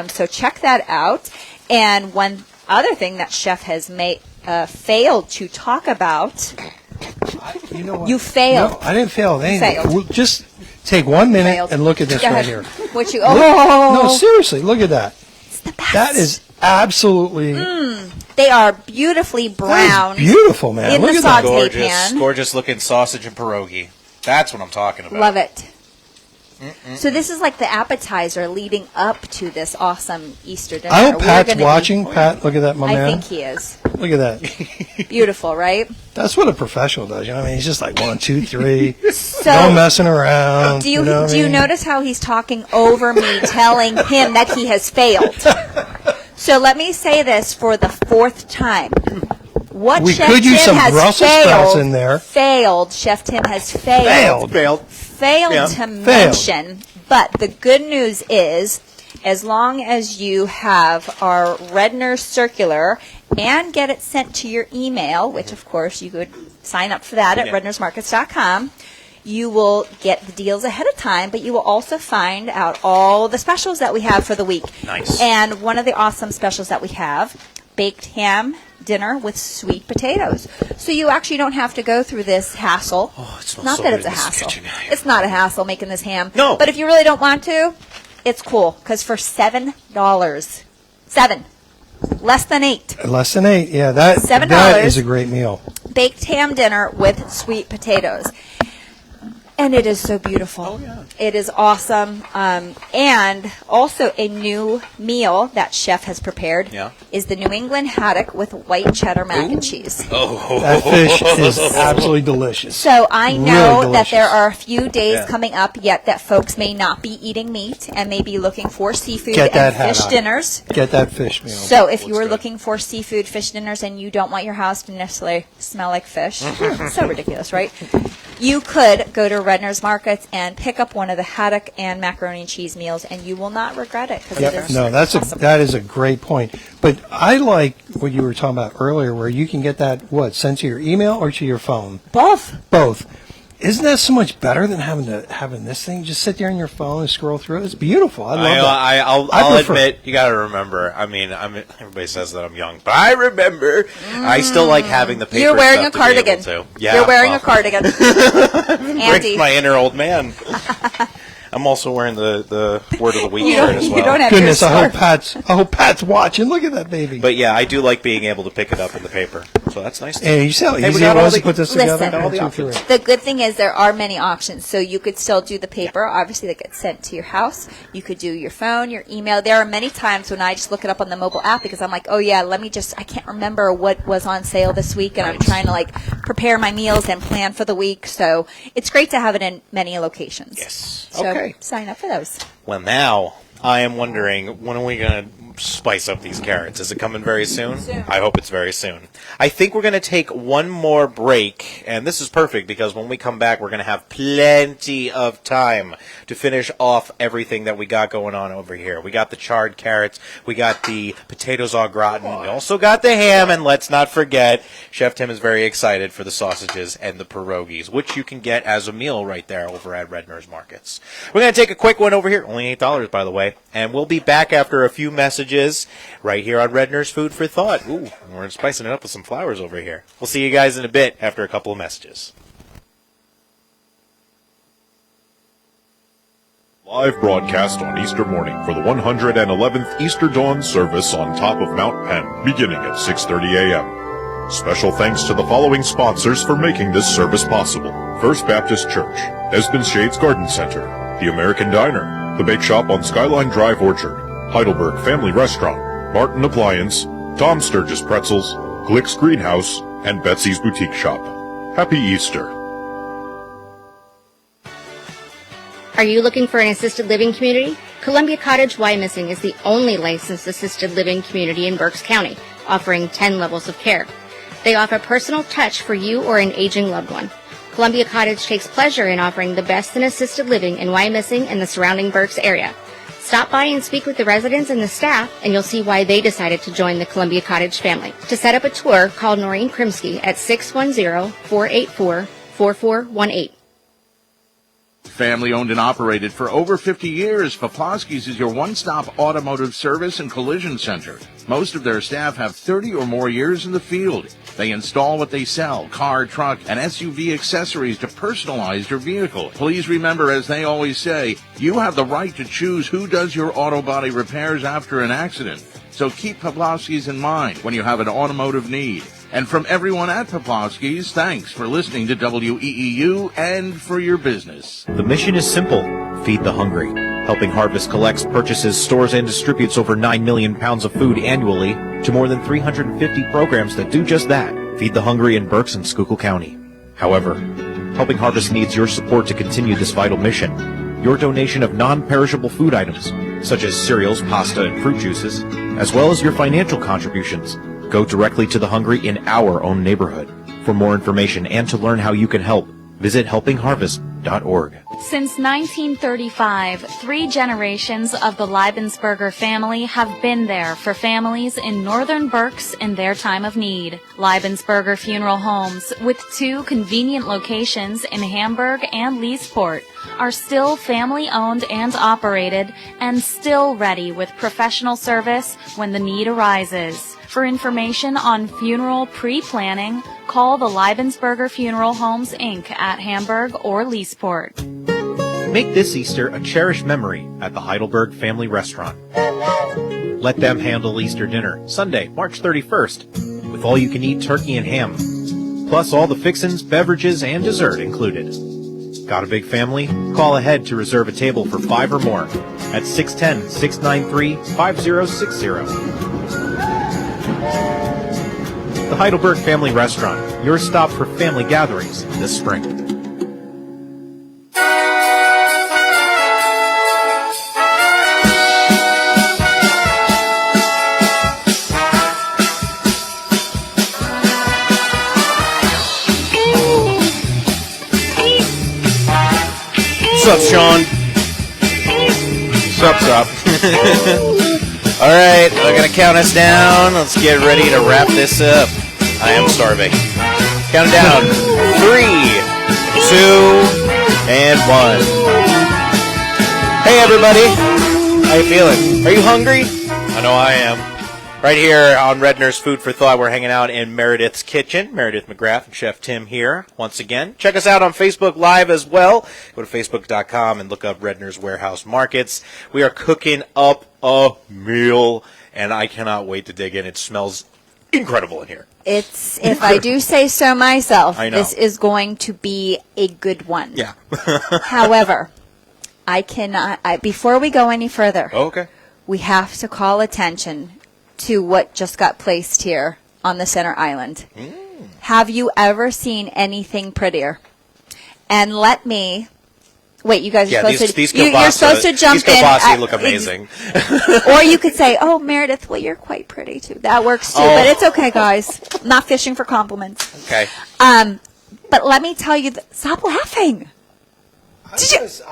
So check that out. And one other thing that Chef has failed to talk about. You know what? You failed. No, I didn't fail. Failed. Just take 1 minute and look at this right here. What you? No, seriously, look at that. It's the best. That is absolutely. They are beautifully brown. Beautiful, man. In Look the at that. saute pan. Gorgeous looking sausage and pierogi. That's what I'm talking about. Love it. So this is like the appetizer leading up to this awesome Easter dinner. I hope Pat's watching. Pat, look at that, my man. I think he is. Look at that. Beautiful, right? That's what a professional does. You know what I mean? He's just like 1, 2, 3. So, no messing around. Do you know what I you mean? notice how he's talking over me, telling him that he has failed? So let me say this for the 4th time. What We Chef could use Tim some has Brussels sprouts in there. Failed. Chef Tim has failed Yeah. to mention. But the good news is, as long as you have our Redner circular and get it sent to your email, which of course you could sign up for that at rednersmarkets.com, you will get the deals ahead of time, but you will also find out all the specials that we have for the week. Nice. And one of the awesome specials that we have, baked ham dinner with sweet potatoes. So you actually don't have to go through this hassle. Oh, it smells Not so that good it's a in this hassle. kitchen. It's not a hassle making this ham. No. But if you really don't want to, it's cool. Because for $7, less than $8, Less than 8. Yeah, that $7 is a great meal. baked ham dinner with sweet potatoes. And it is so beautiful. Oh, yeah. It is awesome. And also a new meal that Chef has prepared is the New England haddock with white cheddar mac and cheese. Oh, That fish is absolutely delicious. So I know Really that there delicious. are a few days coming up yet that folks may not be eating meat and may be looking for seafood Get that and hat fish on. dinners. Get that fish meal. So if you were looking for seafood fish dinners and you don't want your house to necessarily smell like fish, so ridiculous, right? You could go to Redner's Markets and pick up one of the haddock and macaroni and cheese meals, and you will not regret it. 'Cause it Yep. is No, awesome. that is a great point. But I like what you were talking about earlier, where you can get that sent to your email or to your phone. Both. Isn't that so much better than having this thing? Just sit there on your phone and scroll through it. It's beautiful. I love that. I'll prefer- admit, you got to remember. I mean, everybody says that I'm young, but I remember. I still like having the paper. You're wearing a stuff to be able cardigan. to. Yeah, You're wearing a cardigan. Andy. Breaks my inner old man. I'm also wearing the Word of the Week You shirt don't- as you well. don't have Goodness, your I hope Pat's watching. Look at that baby. But yeah, I do like being able to pick it up in the paper, so that's nice. And you see how Hey, we easy got it all was the- to put this Listen. together? All the 1, 2, 3. The good thing is there are many options. So you could still do the paper, obviously that gets sent to your house. You could do your phone, your email. There are many times when I just look it up on the mobile app because I'm like, oh yeah, I can't remember what was on sale this week, and I'm trying to prepare my meals and plan for the week. So it's great to have it in many locations. Yes. So Okay. sign up for those. Well, now I am wondering, when are we going to spice up these carrots. Is it coming very soon? I hope it's very soon. I think we're going to take one more break, and this is perfect because when we come back, we're going to have plenty of time to finish off everything that we got going on over here. We got the charred carrots, we got the potatoes au gratin, we also got the ham, and let's not forget, Chef Tim is very excited for the sausages and the pierogies, which you can get as a meal right there over at Redner's Markets. We're going to take a quick one over here, only $8 by the way, and we'll be back after a few messages right here on Redner's Food for Thought. Ooh, we're spicing it up with some flowers over here. We'll see you guys in a bit after a couple of messages. Live broadcast on Easter morning for the 111th Easter Dawn service on top of Mount Penn, beginning at 6:30 a.m. Special thanks to the following sponsors for making this service possible. First Baptist Church, Esmond Shades Garden Center, The American Diner, The Bake Shop on Skyline Drive Orchard, Heidelberg Family Restaurant, Martin Appliance, Tom Sturgis Pretzels, Glick's Greenhouse, and Betsy's Boutique Shop. Happy Easter. Are you looking for an assisted living community? Columbia Cottage Wyomissing is the only licensed assisted living community in Berks County, offering 10 levels of care. They offer personal touch for you or an aging loved one. Columbia Cottage takes pleasure in offering the best in assisted living in Wyomissing and the surrounding Berks area. Stop by and speak with the residents and the staff, and you'll see why they decided to join the Columbia Cottage family. To set up a tour, call Noreen Krimsky at 610-484-4418. Family owned and operated for over 50 years, Poplawski's is your one-stop automotive service and collision center. Most of their staff have 30 or more years in the field. They install what they sell, car, truck, and SUV accessories to personalize your vehicle. Please remember, as they always say, you have the right to choose who does your auto body repairs after an accident. So keep Poplawski's in mind when you have an automotive need. And from everyone at Poplawski's, thanks for listening to WEEU and for your business. The mission is simple. Feed the hungry. Helping Harvest collects, purchases, stores, and distributes over 9 million pounds of food annually to more than 350 programs that do just that. Feed the hungry in Berks and Schuylkill County. However, Helping Harvest needs your support to continue this vital mission. Your donation of non-perishable food items, such as cereals, pasta, and fruit juices, as well as your financial contributions, go directly to the hungry in our own neighborhood. For more information and to learn how you can help, visit helpingharvest.org. Since 1935, 3 generations of the Leibensberger family have been there for families in northern Berks in their time of need. Leibensberger Funeral Homes, with 2 convenient locations in Hamburg and Leesport, are still family-owned and operated and still ready with professional service when the need arises. For information on funeral pre-planning, call the Leibensberger Funeral Homes, Inc. at Hamburg or Leesport. Make this Easter a cherished memory at the Heidelberg Family Restaurant. Let them handle Easter dinner, Sunday, March 31st, with all-you-can-eat turkey and ham, plus all the fixins, beverages, and dessert included. Got a big family? Call ahead to reserve a table for 5 or more at 610-693-5060. The Heidelberg Family Restaurant, your stop for family gatherings this spring. What's up, Sean? Sup? All right, they're going to count us down. Let's get ready to wrap this up. I am starving. Count down. 3, 2, and 1. Hey, everybody. How you feeling? Are you hungry? I know I am. Right here on Redner's Food for Thought, we're hanging out in Meredith's kitchen. Meredith McGrath and Chef Tim here once again. Check us out on Facebook Live as well. Go to facebook.com and look up Redner's Warehouse Markets. We are cooking up a meal, and I cannot wait to dig in. It smells incredible in here. It's, if I do say so myself, I know. this is going to be a good one. Yeah. However, I cannot, before we go any further, Okay. we have to call attention to what just got placed here on the center island. Have you ever seen anything prettier? And let me Wait, you guys are supposed to. These You're supposed to jump these in. kielbasa look amazing. Or you could say, "Oh, Meredith, well, you're quite pretty too." That works too. Oh. But it's okay, guys. I'm not fishing for compliments. Okay. But let me tell you, stop laughing. I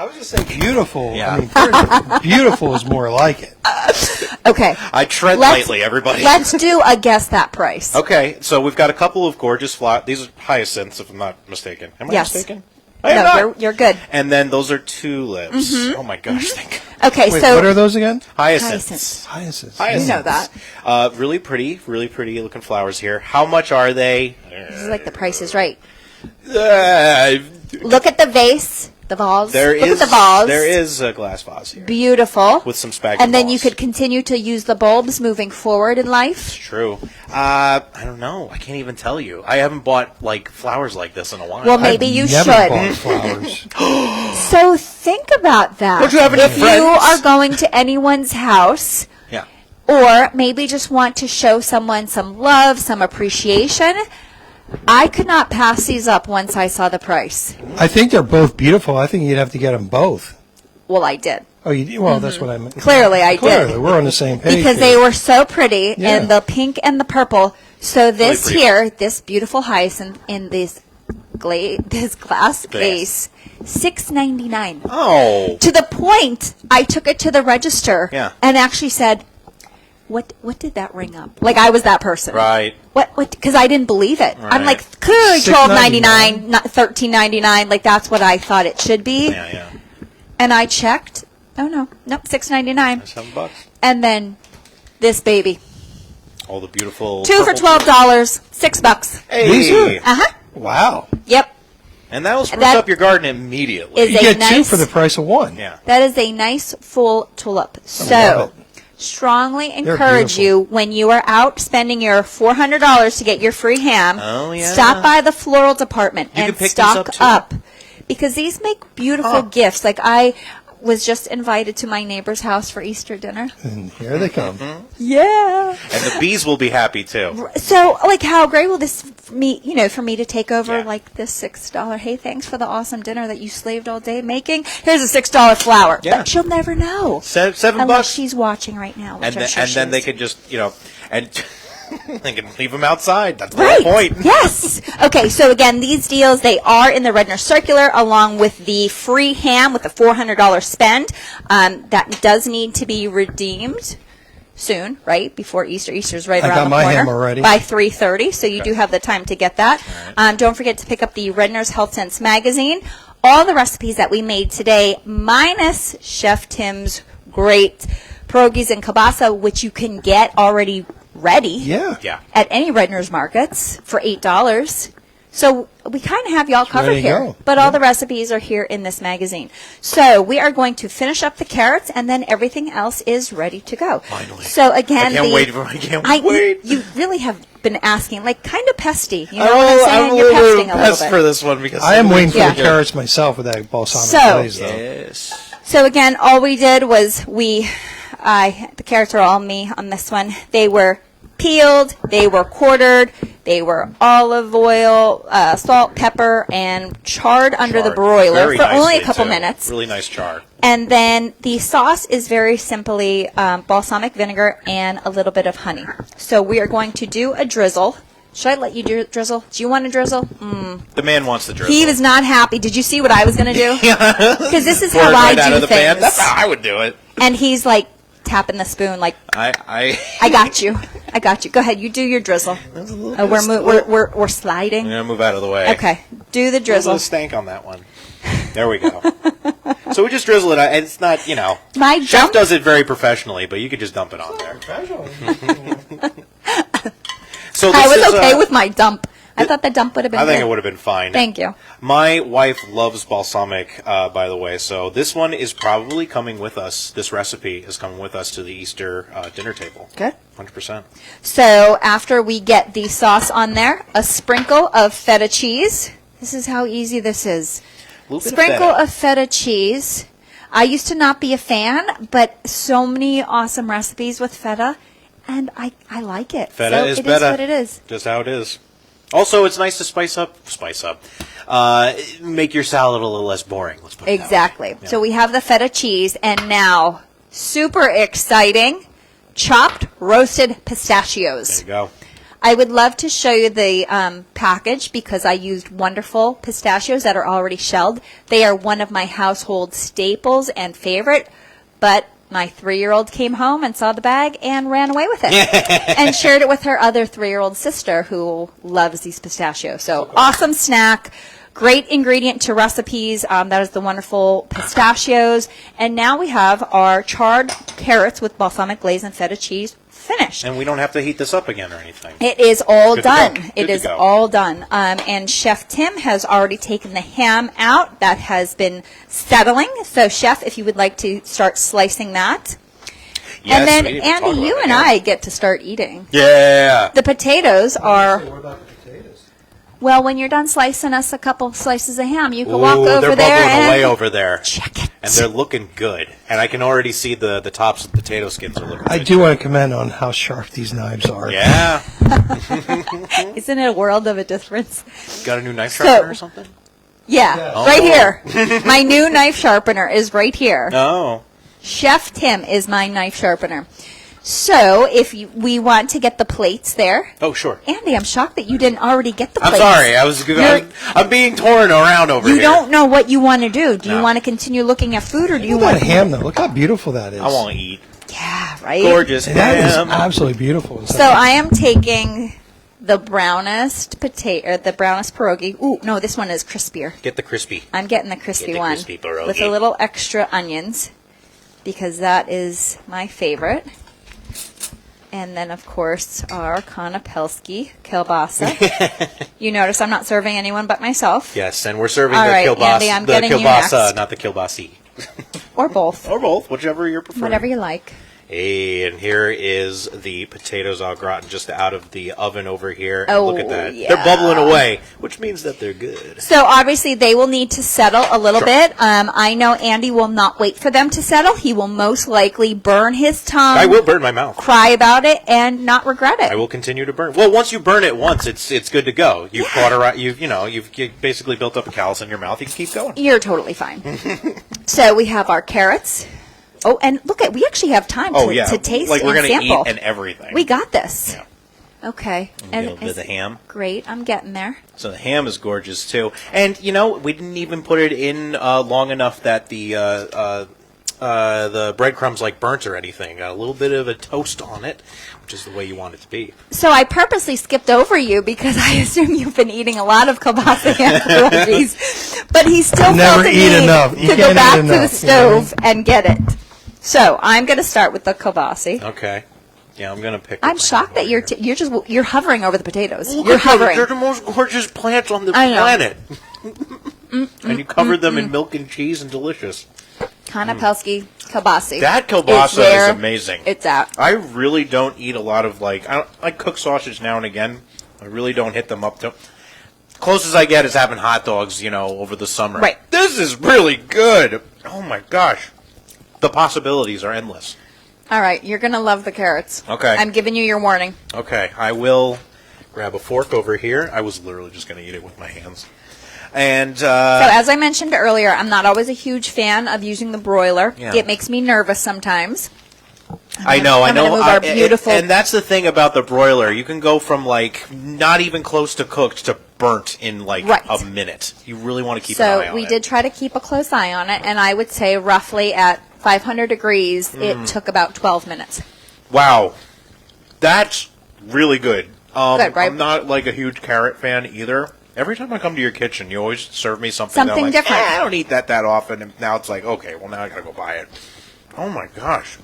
was just saying beautiful. Yeah. I mean, first, beautiful is more like it. Okay. I tread lightly, everybody. Let's do a guess that price. Okay, so we've got a couple of gorgeous flowers. These are hyacinths, if I'm not mistaken. Am I Yes. mistaken? I am No, not. you're good. And then those are tulips. Mhm. Oh my gosh! Thank Okay, Wait, so what are those again? Hyacinths. Hyacinths. You know that. Really pretty looking flowers here. How much are they? This is like the price is right. Uh, Look at the vase, the vase. There Look is at the vase. There is a glass vase here Beautiful. with some spag. And then you could continue to use the bulbs moving forward in life. True. I don't know. I can't even tell you. I haven't bought like flowers like this in a while. Well, maybe you Never should. bought flowers. So think about that. Don't you have any if friends? you are going to anyone's house, Yeah. or maybe just want to show someone some love, some appreciation, I could not pass these up once I saw the price. I think they're both beautiful. I think you'd have to get them both. Well, I did. Oh, well, that's what I meant. Clearly, I did. Clearly, we're on the same page. Because here. they were so pretty, Yeah. and the pink and the purple. So this pretty. here, this beautiful hyacinth in this glass vase, $6.99. Oh. To the point, I took it to the register Yeah. and actually said, "What did that ring up?" Like I was that person. Right. What? Because I didn't believe it. I'm Right. like, clearly $6.99. $12.99, not $13.99. Like that's what I thought it should be. Yeah. And I checked. Oh no, nope, $6.99. That's $7. And then this baby, All the beautiful. 2 for purple- $12, $6. Hey. These are- Uh huh. Wow. Yep. And that'll spruce That up your garden immediately. is You a get two nice. for the price of one. Yeah. That is a nice full tulip. love So, strongly encourage beautiful. you when you are out spending your $400 to get your free ham. Oh, yeah. Stop by the floral department You and can pick these stock up, too. up because these make beautiful gifts. Like I was just invited to my neighbor's house for Easter dinner. And here they come. Mm-hmm. Yeah. And the bees will be happy too. So, like, how great will this for me to take over Yeah. like this $6? Hey, thanks for the awesome dinner that you slaved all day making. Here's a $6 flower. Yeah. But she'll never know. $7 Unless bucks. she's watching right now. Which And I'm then, sure and she then they is. could just, and they can leave them outside. That's the Right. whole point. Yes. Okay. So again, these deals, they are in the Redner Circular along with the free ham with the $400 spend. That does need to be redeemed soon, right? Before Easter. Easter's right I around got the my corner. ham already. By 3:30. So you do have the time to get that. Don't forget to pick up the Redner's Health Sense magazine. All the recipes that we made today, minus Chef Tim's great pierogies and kielbasa, which you can get already ready Yeah. Yeah. at any Redner's markets for $8. So we kind of have y'all covered ready to here. go. But all the recipes are here in this magazine. So we are going to finish up the carrots, and then everything else is ready to go. Finally. So again, I can't wait. You really have been asking, like kind of pesty. You know I'm what I'm a saying? little You're bit pesting a little pest bit. for this one because I am waiting for Yeah. the carrots myself with that balsamic So- glaze, though. Yes. So again, all we did was the carrots are all me on this one. They were peeled, they were quartered, they were olive oil, salt, pepper, and charred under the broiler Very for only a nicely, couple too. minutes. Really nice char. And then the sauce is very simply balsamic vinegar and a little bit of honey. So we are going to do a drizzle. Should I let you drizzle? Do you want to drizzle? The man wants the drizzle. He was not happy. Did you see what I was going to do? Because this is Pour how it right I out do of the pan. things. That's how I would do it. And he's like tapping the spoon, like I got you. I got you. Go ahead. You do your drizzle. Oh, we're sliding. I'm gonna move out of the way. Okay. Do the There's a drizzle. little stank on that one. There we go. So we just drizzle it out. And it's not, My Chef dump. does it very professionally, but you could just dump it on there. So I this was is, okay with my dump. I thought the dump would have been. I think good. it would have been fine. Thank you. My wife loves balsamic, by the way, so this one is probably coming with us. This recipe is coming with us to the Easter dinner table. Okay. 100%. So after we get the sauce on there, a sprinkle of feta cheese. This is how easy this is. A little bit Sprinkle of feta. of feta cheese. I used to not be a fan, but so many awesome recipes with feta, and I like it. Feta so is it better. is what it is. Just how it is. Also, it's nice to spice up, make your salad a little less boring. Let's put it Exactly. that way. Yeah. So we have the feta cheese, and now, super exciting, chopped roasted pistachios. There you go. I would love to show you the package because I used wonderful pistachios that are already shelled. They are one of my household staples and favorite, but my 3-year-old came home and saw the bag and ran away with it and shared it with her other 3-year-old sister who loves these pistachios. So awesome snack, great ingredient to recipes. That is the wonderful pistachios. And now we have our charred carrots with balsamic glaze and feta cheese finished. And we don't have to heat this up again or anything. It is all Good to done. go. It Good to is go. all done. And Chef Tim has already taken the ham out. That has been settling. So, Chef, if you would like to start slicing that. Yes, and then, we need to talk Andy, about you that, and yeah. I get to start eating. Yeah. The potatoes are... What about the potatoes? Well, when you're done slicing us a couple slices of ham, you can Ooh, walk over they're there bubbling and... away over there. Check it. And they're looking good. And I can already see the tops of the potato skins are looking I good. do want to comment on how sharp these knives are. Yeah. Isn't it a world of a difference? Got a new knife sharpener or something? Yeah, Oh. right here. My new knife sharpener is right here. Oh. Chef Tim is my knife sharpener. So, if we want to get the plates there. Oh, sure. Andy, I'm shocked that you didn't already get the I'm plates. sorry. I'm being torn around over You here. don't know what you want to do. Do you No. want to continue looking at food, or do you Look want at that ham, though. Look how beautiful that is. I want to eat. Yeah, right? Gorgeous That is ham. absolutely beautiful. So I am taking the brownest potato, the brownest pierogi. Ooh, no, this one is crispier. Get the crispy. I'm getting the crispy Get the one crispy pierogi. with a little extra onions because that is my favorite. And then, of course, our Konopelski kielbasa. You notice I'm not serving anyone but myself. Yes, and we're serving All the right, kielbasa, Andy, I'm the getting you kielbasa, next. not the kielbasi. Or both. Or both, whichever you're preferring. Whatever you like. Hey, and here is the potatoes au gratin just out of the oven over here. And Oh, look at that. yeah. They're bubbling away, which means that they're good. So obviously they will need to settle a little Sure. bit. I know Andy will not wait for them to settle. He will most likely burn his tongue. I will burn my mouth. Cry about it and not regret it. I will continue to burn. Well, once you burn it once, it's good to go. You've cauterized, you've basically built up a callus in your mouth. You can keep going. You're totally fine. So we have our carrots. Oh, and look at, we actually have time to taste like we're and gonna sample. eat and everything. We got this. Yeah. Okay. And a little bit of the ham. Great. I'm getting there. So the ham is gorgeous too, and we didn't even put it in long enough that the breadcrumbs burnt or anything. Got a little bit of a toast on it, which is the way you want it to be. So I purposely skipped over you because I assume you've been eating a lot of kielbasa and pierogies, but he still Never felt the eat need enough. You to go can't back eat to the enough, stove and get it. So I'm going to start with the kielbasa. Okay. Yeah, I'm gonna pick. I'm shocked that you're hovering over the potatoes. Look You're at them. hovering. They're the most gorgeous plants on the I know. planet. And you covered them in milk and cheese and delicious. Konopelski kielbasa. That kielbasa is amazing. It's out. I really don't eat a lot of I cook sausage now and again. I really don't hit them up to. Closest I get is having hot dogs, over the summer. Right. This is really good. Oh my gosh. The possibilities are endless. All right, you're going to love the carrots. Okay. I'm giving you your warning. Okay, I will grab a fork over here. I was literally just going to eat it with my hands. And So as I mentioned earlier, I'm not always a huge fan of using the broiler. Yeah. It makes me nervous sometimes. I know. I'm gonna move our beautiful- and that's the thing about the broiler. You can go from not even close to cooked to burnt in Right. a minute. You really want to keep an eye So on we it. did try to keep a close eye on it, and I would say roughly at 500 degrees, it took about 12 minutes. Wow, that's really good. Good, right? I'm not a huge carrot fan either. Every time I come to your kitchen, you always serve me something that I'm Something like, different. I don't eat that often. And now it's like, okay, well now I gotta go buy it. Oh my gosh.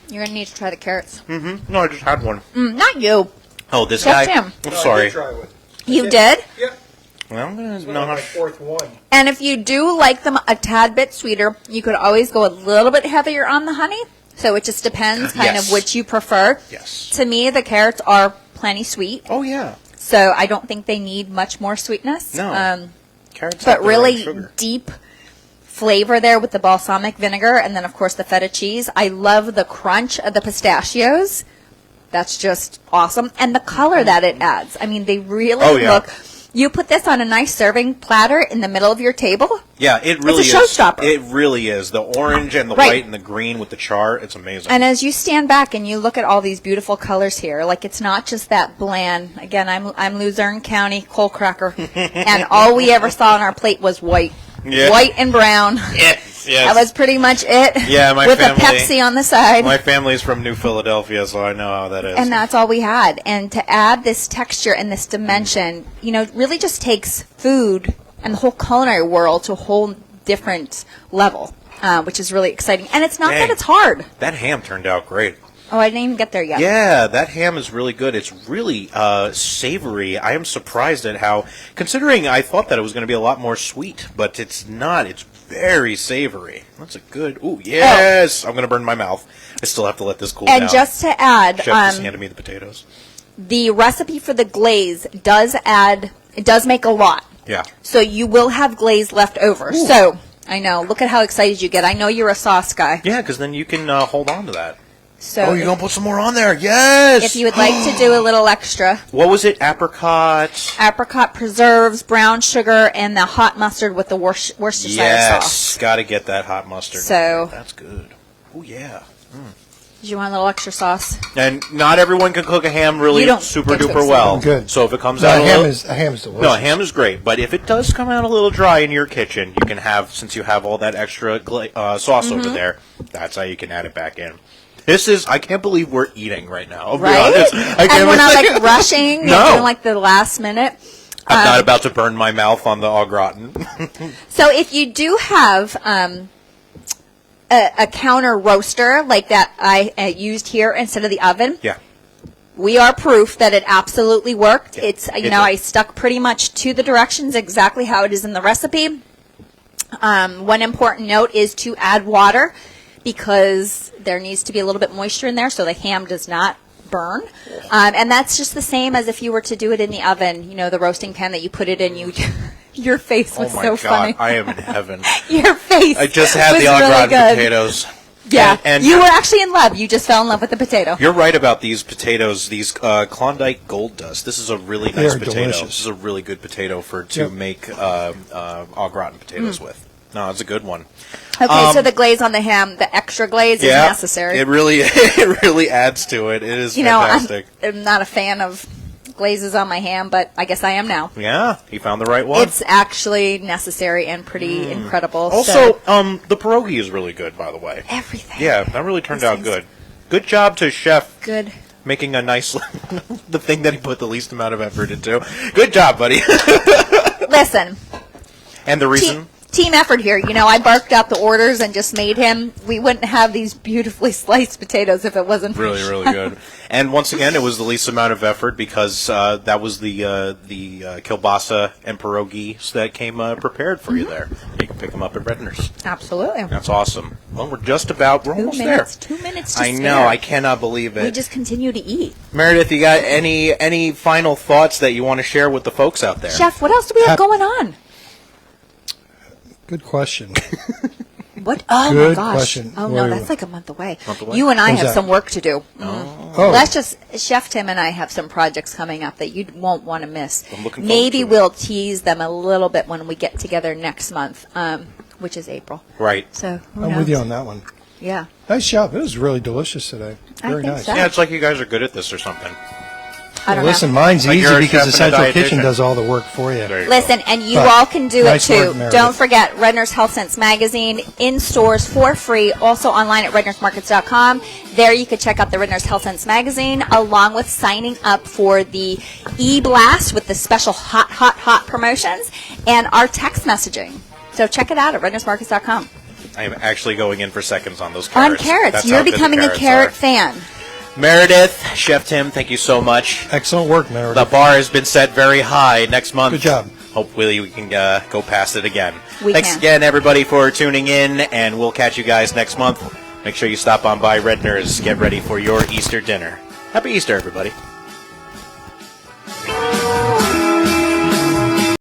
You're going to need to try the carrots. Mm-hmm. No, I just had one. Not you. Oh, this Chef guy. Tim. I'm sorry. You did? Well, I'm gonna My fourth one. And if you do like them a tad bit sweeter, you could always go a little bit heavier on the honey. So it just depends kind Yes. of which you prefer. Yes. To me, the carrots are plenty sweet. Oh yeah. So I don't think they need much more sweetness. No. Carrots But have their own really sugar. deep flavor there with the balsamic vinegar and then, of course, the feta cheese. I love the crunch of the pistachios. That's just awesome. And the color that it adds. I mean, they really look... You put this on a nice serving platter in the middle of your table. Yeah, it really is. It's a showstopper. It really is. The orange and the white and the green with the char, it's amazing. And as you stand back and you look at all these beautiful colors here, like it's not just that bland. Again, I'm Luzerne County coal cracker, and all we ever saw on our plate was white. Yeah. White and brown. Yes. That was pretty much it. Yeah, my with family. a Pepsi on the side. My family's from New Philadelphia, so I know how that is. And that's all we had. And to add this texture and this dimension, really just takes food and the whole culinary world to a whole different level, which is really exciting. And it's not that it's hard. That ham turned out great. Oh, I didn't even get there yet. Yeah, that ham is really good. It's really savory. I am surprised at how, considering I thought that it was going to be a lot more sweet, but it's not. It's very savory. That's a good... Ooh, yes! I'm going to burn my mouth. I still have to let this cool down. And just to add... Chef just handed me the potatoes. The recipe for the glaze does make a lot. Yeah. So you will have glaze left over. Ooh. So, I know, look at how excited you get. I know you're a sauce guy. Yeah, because then you can hold on to that. So you're going to put some more on there. Yes! If you would like to do a little extra. What was it? Apricot? Apricot preserves, brown sugar, and the hot mustard with the Worcestershire sauce. Yes, got to get that hot mustard. So that's good. Oh, yeah. Did you want a little extra sauce? And not everyone can cook a ham really super duper well. Good. So if it comes out a ham is delicious. No, a ham is great. But if it does come out a little dry in your kitchen, you can have, since you have all that extra sauce over there, that's how you can add it back in. I can't believe we're eating right now. I'll be honest. And we're not rushing and doing the last minute. I'm not about to burn my mouth on the au gratin. So if you do have a counter roaster like that I used here instead of the oven, we are proof that it absolutely worked. Yeah, I stuck pretty much to the directions exactly how it is in the recipe. One important note is to add water, because there needs to be a little bit moisture in there so the ham does not burn. And that's just the same as if you were to do it in the oven, the roasting pan that you put it in. Your face was so funny. I am in heaven. Your face I just had the au gratin potatoes. Yeah, and you were actually in love. You just fell in love with the potato. You're right about these potatoes, these Klondike Gold Dust. This is a really nice potato. Delicious. This is a really good potato to make au gratin potatoes with. No, it's a good one. Okay, so the glaze on the ham, the extra glaze is necessary. It really adds to it. It is fantastic. I'm not a fan of glazes on my ham, but I guess I am now. Yeah, you found the right one. It's actually necessary and pretty incredible. Also, the pierogi is really good, by the way. Everything. Yeah, that really turned out good. Good job to Chef. Good. Making a nice, the thing that he put the least amount of effort into. Good job, buddy. Listen. And the reason... Team effort here. I barked out the orders and just made him. We wouldn't have these beautifully sliced potatoes if it wasn't for really good. And once again, it was the least amount of effort because that was the kielbasa and pierogi that came prepared for you there. You can pick them up at Redner's. Absolutely. That's awesome. Well, we're almost there. 2 minutes to I know. I cannot believe it. We just continue to eat. Meredith, you got any final thoughts that you want to share with the folks out there? Chef, what else do we have going on? Good question. What? Oh, Good my gosh. Question. Oh, no, that's like a month away. Month away? You and I have that? some work to do. Oh. Let's just, Chef Tim and I have some projects coming up that you won't want to miss. I'm looking forward Maybe to it. we'll tease them a little bit when we get together next month, which is April. Right. So who I'm knows? with you on that one. Yeah. Nice job. It was really delicious today. Very think nice. so. Yeah, it's like you guys are good at this or something. I don't Listen, know. mine's Like easy you're a because the chef and a Central Kitchen dietitian. does all the work for you. There you Listen, go. and you But all can do nice it work, too. Meredith. Don't forget Redner's Health Sense Magazine in stores for free, also online at rednersmarkets.com. There you can check out the Redner's Health Sense Magazine along with signing up for the e-blast with the special hot promotions and our text messaging. So check it out at rednersmarkets.com. I am actually going in for seconds on those carrots. On carrots. That's You're how good the becoming a carrots carrot are. fan. Meredith, Chef Tim, thank you so much. Excellent work, Meredith. The bar has been set very high. Next month, Good job. hopefully we can go past it again. We Thanks can. again, everybody, for tuning in, and we'll catch you guys next month. Make sure you stop on by Redner's. Get ready for your Easter dinner. Happy Easter, everybody.